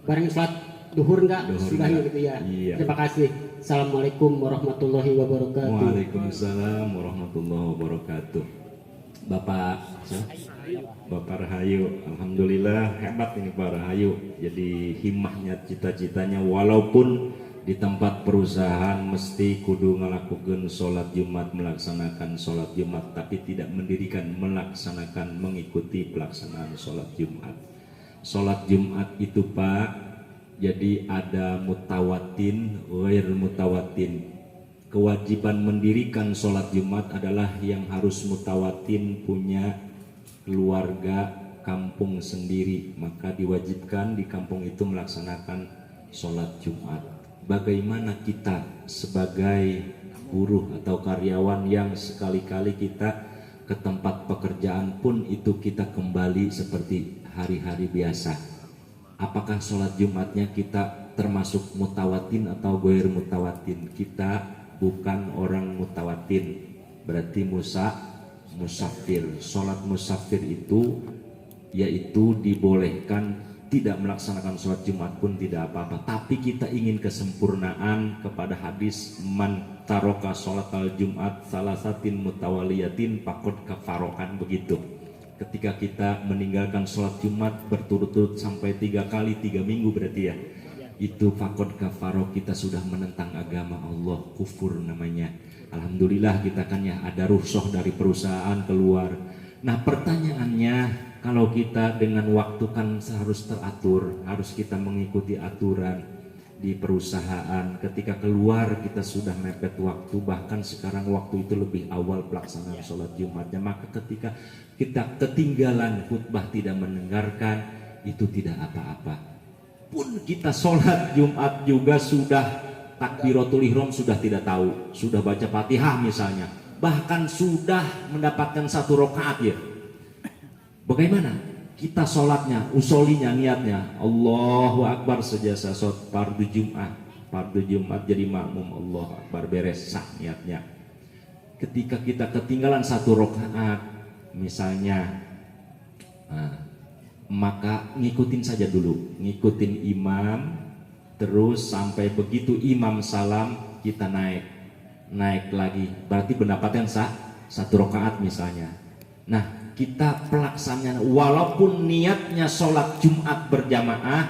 bareng sholat duhur nggak sudahnya gitu ya? Iya. Terima kasih. Assalamualaikum warahmatullahi wabarakatuh. Waalaikumsalam warahmatullahi wabarakatuh. Bapak Rahayu, alhamdulillah hebat ini Pak Rahayu. Jadi himahnya, cita-citanya walaupun di tempat perusahaan mesti kudu ngelakukan sholat Jumat, melaksanakan sholat Jumat, tapi tidak mendirikan melaksanakan mengikuti pelaksanaan sholat Jumat. Sholat Jumat itu Pak, jadi ada mutawatin, ghair mutawatin. Kewajiban mendirikan sholat Jumat adalah yang harus mutawatin, punya keluarga kampung sendiri, maka diwajibkan di kampung itu melaksanakan sholat Jumat. Bagaimana kita sebagai buruh atau karyawan yang sekali-kali kita ke tempat pekerjaan pun itu kita kembali seperti hari-hari biasa? Apakah sholat Jumatnya kita termasuk mutawatin atau goir mutawatin? Kita bukan orang mutawatin, berarti musafir. Sholat musafir itu yaitu dibolehkan, tidak melaksanakan sholat Jumat pun tidak apa-apa, tapi kita ingin kesempurnaan kepada hadis man taroka sholat al Jumat salasatin mutawaliyatin pakot kafarokan, begitu. Ketika kita meninggalkan sholat Jumat berturut-turut sampai 3 kali 3 minggu berarti ya, itu fakod kafaro, kita sudah menentang agama Allah, kufur namanya. Alhamdulillah kita kan ya ada rukhsah dari perusahaan keluar. Nah pertanyaannya, kalau kita dengan waktu kan harus teratur, harus kita mengikuti aturan di perusahaan. Ketika keluar kita sudah mepet waktu, bahkan sekarang waktu itu lebih awal pelaksanaan sholat Jumatnya. Maka ketika kita ketinggalan khutbah tidak mendengarkan, itu tidak apa-apa. Pun kita sholat Jumat juga sudah takbiratul ihram sudah tidak tahu, sudah baca Fatihah misalnya, bahkan sudah mendapatkan 1 rakaat ya. Bagaimana kita sholatnya, usolinya, niatnya Allahu Akbar sejasa sholat fardu Jumat, fardu Jumat jadi makmum, Allah Akbar, beres sah niatnya. Ketika kita ketinggalan 1 rakaat misalnya, maka ngikutin saja dulu, ngikutin imam terus sampai begitu imam salam kita naik lagi, berarti mendapatkan 1 rakaat misalnya. Nah, kita pelaksanaan walaupun niatnya sholat Jumat berjamaah,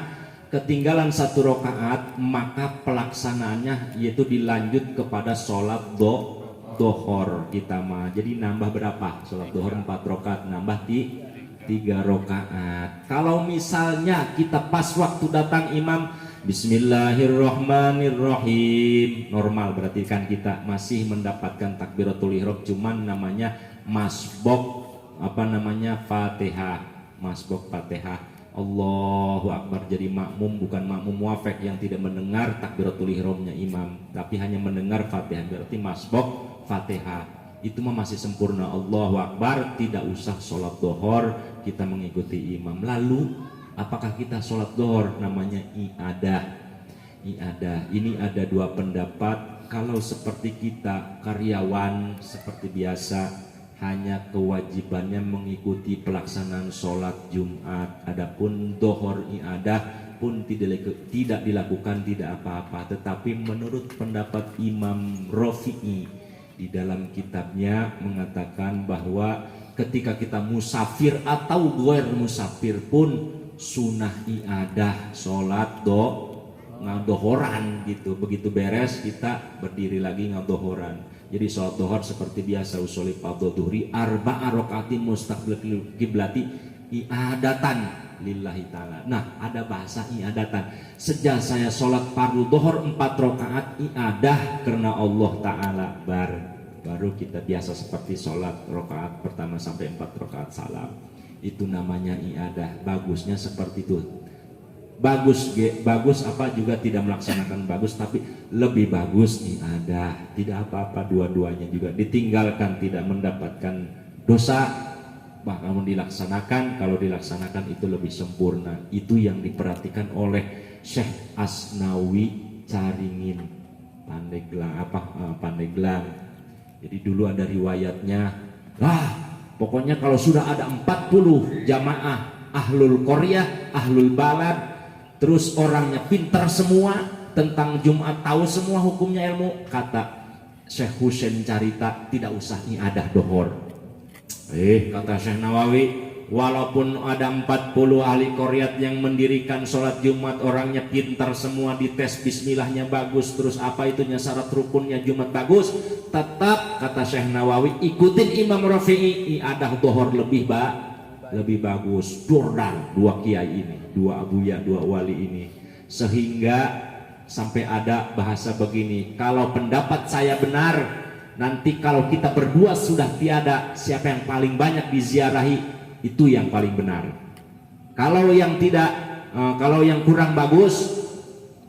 ketinggalan 1 rakaat, maka pelaksanaannya yaitu dilanjut kepada sholat dohor kita mah. Jadi nambah berapa? Sholat dohor 4 rakaat, nambah 3 rakaat. Kalau misalnya kita pas waktu datang imam Bismillahirrahmanirrahim, normal, berarti kan kita masih mendapatkan takbiratul ihram, cuman namanya masbok Fatihah, masbok Fatihah. Allahu Akbar, jadi makmum, bukan makmum muafek yang tidak mendengar takbiratul ihramnya imam, tapi hanya mendengar Fatihah, berarti masbok Fatihah. Itu mah masih sempurna. Allahu Akbar, tidak usah sholat dohor, kita mengikuti imam. Lalu apakah kita sholat dohor? Namanya i'adah. Ini ada 2 pendapat. Kalau seperti kita karyawan seperti biasa, hanya kewajibannya mengikuti pelaksanaan sholat Jumat. Adapun dohor i'adah pun tidak dilakukan, tidak apa-apa. Tetapi menurut pendapat Imam Rafi'i, di dalam kitabnya mengatakan bahwa ketika kita musafir atau ghair musafir pun sunnah i'adah sholat ngadohoran gitu. Begitu beres kita berdiri lagi ngadohoran. Jadi sholat dohor seperti biasa, usolli fardhu dhuhri arba'a rakaatin mustaqbil kiblati i'adatan lillahi ta'ala. Nah, ada bahasa i'adatan. Sejak saya sholat fardu dohor 4 rakaat i'adah karena Allah Ta'ala, baru kita biasa seperti sholat rakaat pertama sampai 4 rakaat salam. Itu namanya i'adah. Bagusnya seperti itu. Bagus apa juga tidak melaksanakan bagus, tapi lebih bagus i'adah. Tidak apa-apa, dua-duanya juga ditinggalkan tidak mendapatkan dosa, bahkan dilaksanakan, kalau dilaksanakan itu lebih sempurna. Itu yang diperhatikan oleh Syekh Asnawi Caringin Pandeglang. Jadi dulu ada riwayatnya, pokoknya kalau sudah ada 40 jamaah ahlul qaryah, ahlul balad, terus orangnya pintar semua tentang Jumat, tahu semua hukumnya, ilmu, kata Syekh Husain Carita, tidak usah i'adah dohor. Kata Syekh Nawawi, walaupun ada 40 ahli qaryat yang mendirikan sholat Jumat, orangnya pintar semua, dites bismillahnya bagus, terus apa itunya syarat rukunnya Jumat bagus, tetap kata Syekh Nawawi ikutin Imam Rafi'i, i'adah dohor lebih bagus. Dordar 2 kiai ini, 2 abuya, 2 wali ini, sehingga sampai ada bahasa begini, kalau pendapat saya benar, nanti kalau kita berdua sudah tiada, siapa yang paling banyak diziarahi, itu yang paling benar. Kalau yang tidak, kalau yang kurang bagus,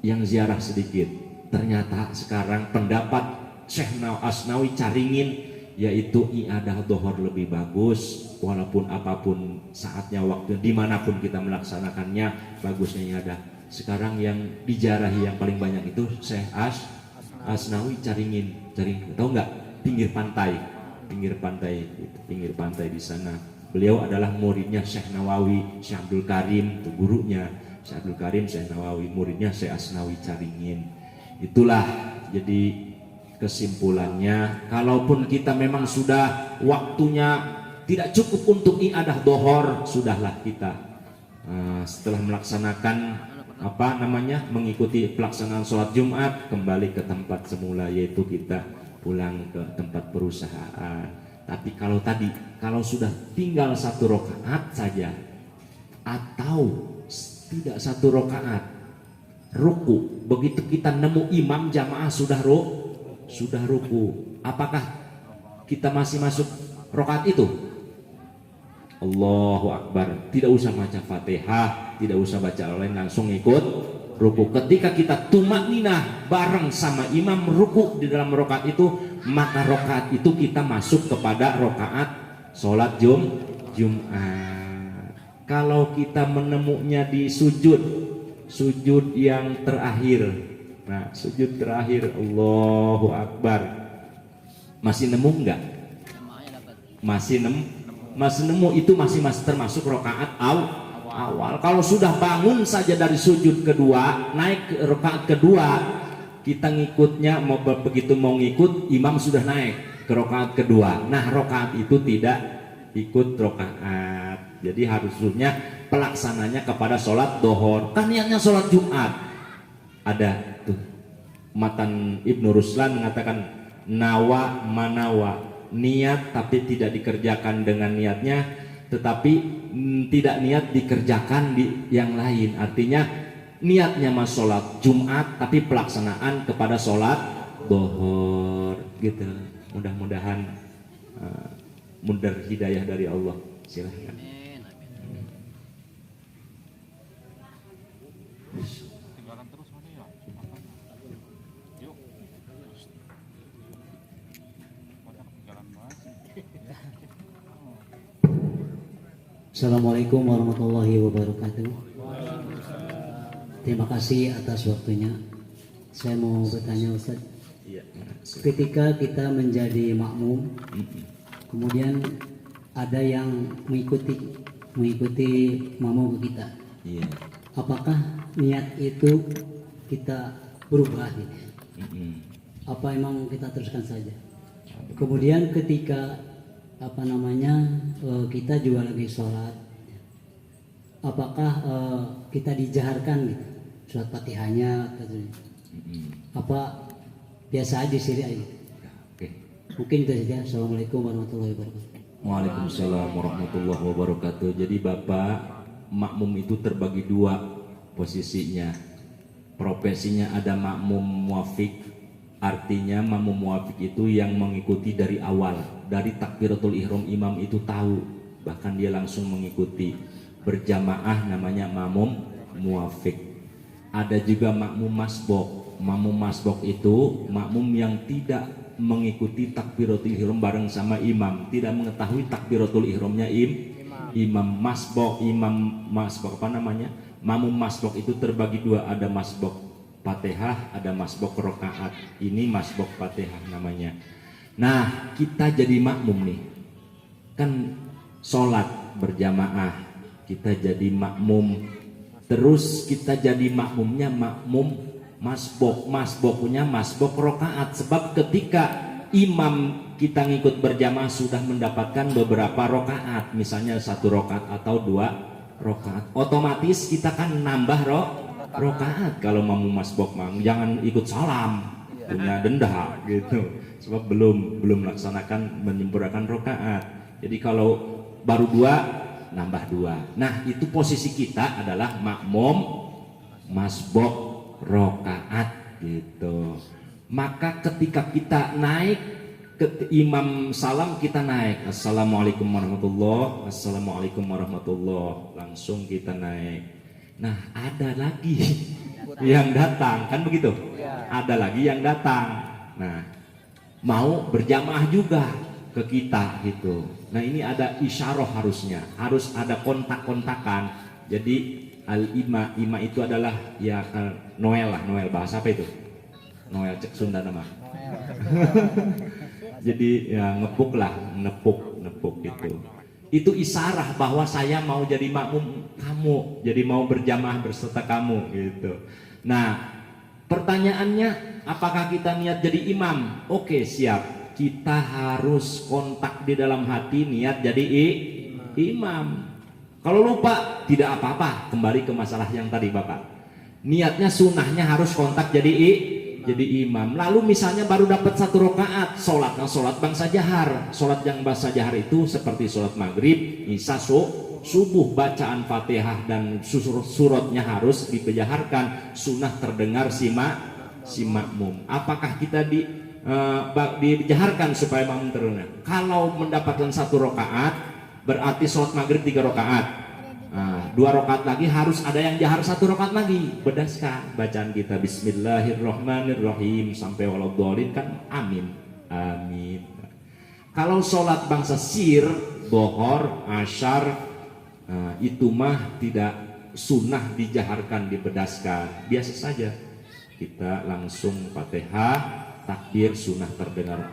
yang ziarah sedikit. Ternyata sekarang pendapat Syekh Asnawi Caringin, yaitu i'adah dohor lebih bagus, walaupun apapun saatnya, waktu dimanapun kita melaksanakannya, bagusnya i'adah. Sekarang yang dijarahi yang paling banyak itu Syekh Asnawi Caringin, tahu nggak? Pinggir pantai di sana. Beliau adalah muridnya Syekh Nawawi, Syekh Abdul Karim, itu gurunya Syekh Abdul Karim, Syekh Nawawi, muridnya Syekh Asnawi Caringin. Itulah jadi kesimpulannya, kalaupun kita memang sudah waktunya tidak cukup untuk i'adah dohor, sudahlah kita setelah melaksanakan mengikuti pelaksanaan sholat Jumat, kembali ke tempat semula, yaitu kita pulang ke tempat perusahaan. Tapi kalau sudah tinggal 1 rakaat saja, atau tidak 1 rakaat, ruku, begitu kita nemu imam jamaah sudah ruku, apakah kita masih masuk rakaat itu? Allahu Akbar, tidak usah baca Fatihah, tidak usah baca lain, langsung ikut ruku. Ketika kita tumakninah bareng sama imam ruku di dalam rakaat itu, maka rakaat itu kita masuk kepada rakaat sholat Jumat. Kalau kita menemunya di sujud yang terakhir, Nah, sujud terakhir Allahu Akbar. Masih nemu enggak? Masih nemu, itu masih termasuk rakaat awal. Kalau sudah bangun saja dari sujud kedua, naik ke rakaat kedua, kita ngikutnya begitu mau ngikut, imam sudah naik ke rakaat kedua. Nah, rakaat itu tidak ikut rakaat. Jadi harusnya pelaksananya kepada sholat dohor. Kan niatnya sholat Jumat. Ada tuh Matan Ibnu Ruslan mengatakan nawa manawa, niat tapi tidak dikerjakan dengan niatnya, tetapi tidak niat dikerjakan di yang lain. Artinya niatnya mas sholat Jumat tapi pelaksanaan kepada sholat dohor gitu. Mudah-mudahan mudah hidayah dari Allah. Silahkan. Assalamualaikum warahmatullahi wabarakatuh. Terima kasih atas waktunya. Saya mau bertanya Ustaz. Ketika kita menjadi makmum, kemudian ada yang mengikuti makmum kita. Apakah niat itu kita berubah gitu? Apa emang kita teruskan saja? Kemudian ketika kita juga lagi sholat, apakah kita dijaharkan gitu surat Fatihahnya atau apa biasa aja sih gitu? Mungkin itu saja. Assalamualaikum warahmatullahi wabarakatuh. Waalaikumsalam warahmatullahi wabarakatuh. Jadi Bapak, makmum itu terbagi dua posisinya. Profesinya ada makmum muafik, artinya makmum muafik itu yang mengikuti dari awal, dari takbiratul ihram imam itu tahu, bahkan dia langsung mengikuti berjamaah, namanya makmum muafik. Ada juga makmum masbok. Makmum masbok itu makmum yang tidak mengikuti takbiratul ihram bareng sama imam, tidak mengetahui takbiratul ihramnya imam masbok. Makmum masbok itu terbagi dua, ada masbok Fatihah, ada masbok rokaat. Ini masbok Fatihah namanya. Nah, kita jadi makmum nih, kan sholat berjamaah, kita jadi makmum, terus kita jadi makmumnya makmum masbok. Masboknya masbok rokaat, sebab ketika imam kita ngikut berjamaah sudah mendapatkan beberapa rokaat, misalnya 1 rokaat atau 2 rokaat, otomatis kita kan nambah rokaat. Kalau makmum masbok jangan ikut salam, punya denda gitu, sebab belum melaksanakan menyempurnakan rokaat. Jadi kalau baru 2 nambah 2. Nah, itu posisi kita adalah makmum masbok rokaat gitu. Maka ketika kita naik ke imam salam, kita naik assalamualaikum warahmatullah, assalamualaikum warahmatullah, langsung kita naik. Nah, ada lagi yang datang, kan begitu? Ada lagi yang datang. Nah, mau berjamaah juga ke kita gitu. Nah, ini ada isyarah, harus ada kontak-kontakan. Jadi al-ima itu adalah ya Noel bahasa apa itu? Noel cek Sunda nama. Jadi ya nepuk gitu. Itu isyarah bahwa saya mau jadi makmum kamu, jadi mau berjamaah berserta kamu gitu. Nah, pertanyaannya, apakah kita niat jadi imam? Oke, siap. Kita harus kontak di dalam hati niat jadi imam. Kalau lupa tidak apa-apa, kembali ke masalah yang tadi Bapak. Niatnya sunnahnya harus kontak jadi imam. Lalu misalnya baru dapat 1 rakaat, sholatnya sholat bangsa jahar. Sholat yang bangsa jahar itu seperti sholat maghrib, isya, subuh, bacaan Fatihah dan suratnya harus dijaharkan. Sunnah terdengar si makmum. Apakah kita dijaharkan supaya makmum terdengar? Kalau mendapatkan 1 rakaat, berarti sholat maghrib 3 rakaat. 2 rakaat lagi harus ada yang jahar 1 rakaat lagi. Bedaskan bacaan kita bismillahirrahmanirrahim sampai waladhdallin kan amin. Kalau sholat bangsa sir, bohor, asyar, itu mah tidak sunnah dijaharkan, dibedaskan, biasa saja. kita langsung Fatihah, takbir sunnah terdengar,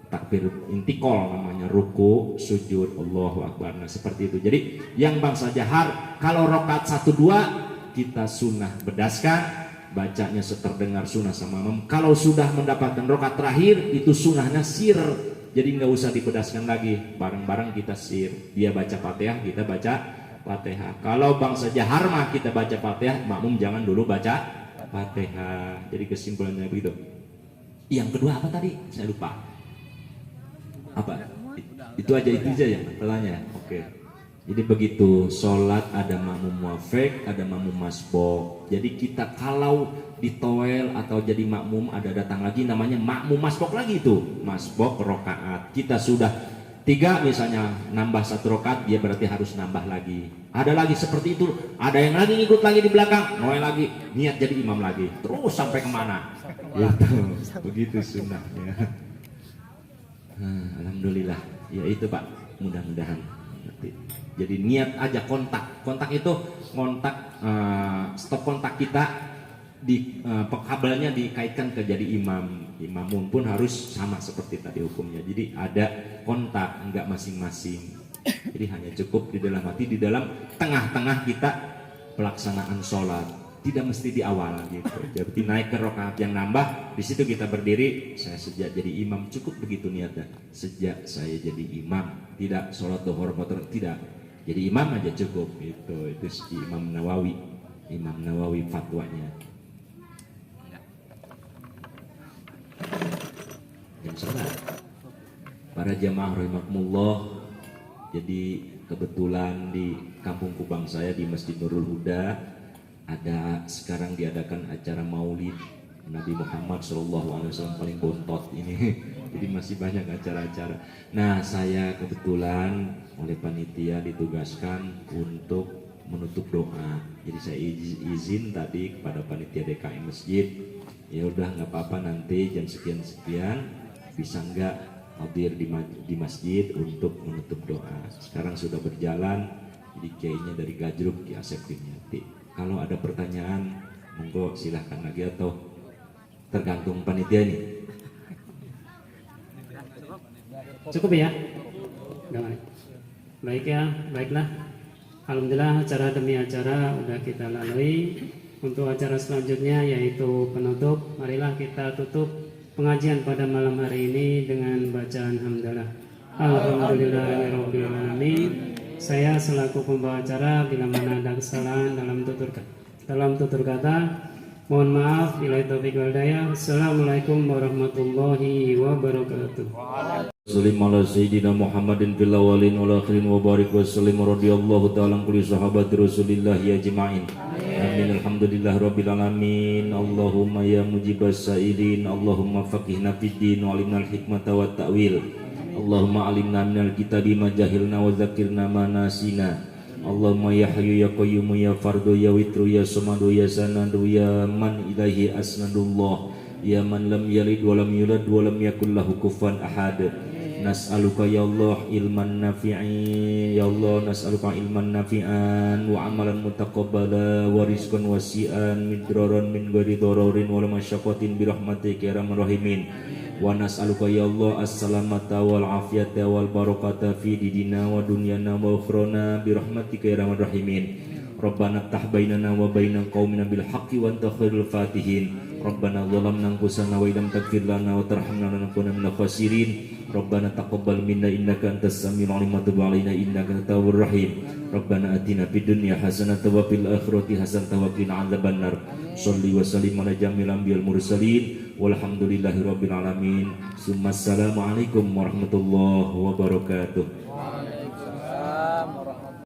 takbir intikol namanya, ruku, sujud, Allahu Akbar. Nah seperti itu. Jadi yang bangsa jahar kalau rokat 1-2 kita sunnah bedaskan, bacanya seterdengar sunnah sama imam. Kalau sudah mendapatkan rokat terakhir itu sunnahnya sir, jadi nggak usah dibedaskan lagi, bareng-bareng kita sir. Dia baca Fatihah, kita baca Fatihah. Kalau bangsa jahar mah kita baca Fatihah, makmum jangan dulu baca Fatihah. Jadi kesimpulannya begitu. Yang kedua apa tadi? Saya lupa. Apa? Itu aja ya pertanyaannya. Oke. Jadi begitu, sholat ada makmum muafik, ada makmum masbok. Jadi kita kalau ditowel atau jadi makmum ada datang lagi namanya makmum masbok lagi itu. Masbok rokaat. Kita sudah 3 misalnya nambah 1 rokaat, dia berarti harus nambah lagi. Ada lagi seperti itu, ada yang lagi ngikut lagi di belakang, noel lagi, niat jadi imam lagi. Terus sampai kemana? Gitu. Begitu sunnahnya. Alhamdulillah. Ya itu Pak, mudah-mudahan. Jadi niat aja, kontak itu kontak, stop kontak kita di kabelnya dikaitkan ke jadi imam pun harus sama seperti tadi hukumnya. Jadi ada kontak, enggak masing-masing. Jadi hanya cukup di dalam hati, di dalam tengah-tengah kita pelaksanaan sholat, tidak mesti di awal gitu. Jadi naik ke rakaat yang nambah, di situ kita berdiri. Saya sejak jadi imam, cukup begitu niatnya. Sejak saya jadi imam, tidak sholat duhur motor, tidak. Jadi imam aja cukup itu Imam Nawawi fatwanya. Jam sholat para jamaah rahimakumullah. Jadi kebetulan di kampung Kubang saya di Masjid Nurul Huda ada sekarang diadakan acara Maulid Nabi Muhammad SAW paling bontot ini. Jadi masih banyak acara-acara. Nah saya kebetulan oleh panitia ditugaskan untuk menutup doa. Jadi saya izin tadi kepada panitia DKI masjid, ya udah nggak apa-apa nanti jam sekian bisa nggak hadir di masjid untuk menutup doa. Sekarang sudah berjalan, jadi kiainya dari Gajruk, Ki Asep Dimyati. Kalau ada pertanyaan monggo silahkan lagi atau tergantung panitia ini. Cukup ya? Baik ya, baiklah. Alhamdulillah acara demi acara udah kita lalui. Untuk acara selanjutnya yaitu penutup. Marilah kita tutup pengajian pada malam hari ini dengan bacaan hamdalah. Alhamdulillahirabbil alamin. Saya selaku pembawa acara bila mana ada kesalahan dalam tutur kata, mohon maaf. Bila taufik wal hidayah. Assalamualaikum warahmatullahi wabarakatuh. Salim ala sayyidina Muhammadin fil awwalin wal akhirin wa barik wa sallim radhiyallahu ta'ala kulli sahabati Rasulillah ya jema'in. Amin. Alhamdulillah rabbil alamin. Allahumma ya mujibas sa'ilin, Allahumma faqihna fid din wa alimna al-hikmata wat ta'wil. Allahumma alimna minal kitabi ma jahilna wa dzakirna ma nasina. Allahumma ya hayyu ya qayyum ya fardu ya witru ya samadu ya sanadu ya man ilaihi asnadullah ya man lam yalid wa lam yulad wa lam yakul lahu kufuwan ahad. Nas'aluka ya Allah ilman nafi'an, ya Allah nas'aluka ilman nafi'an wa amalan mutaqabbala wa rizqan wasi'an midraran min ghairi dararin wa la masyaqqatin bi rahmatika ya arhamar rahimin. Wa nas'aluka ya Allah as-salamata wal afiyata wal barakata fi dinina wa dunyana wa ukhrana bi rahmatika ya arhamar rahimin. Rabbana ftah bainana wa baina qaumina bil haqqi wa anta khairul fatihin. Rabbana zalamna anfusana wa illam taghfir lana wa tarhamna lanakunanna minal khasirin. Rabbana taqabbal minna innaka antas samiul alim wa tub alaina innaka antat tawwabur rahim. Rabbana atina fid dunya hasanatan wa fil akhirati hasanatan wa qina adzabannar. Shalli wa sallim ala jamil anbiyal mursalin walhamdulillahi rabbil alamin. Assalamualaikum warahmatullahi wabarakatuh.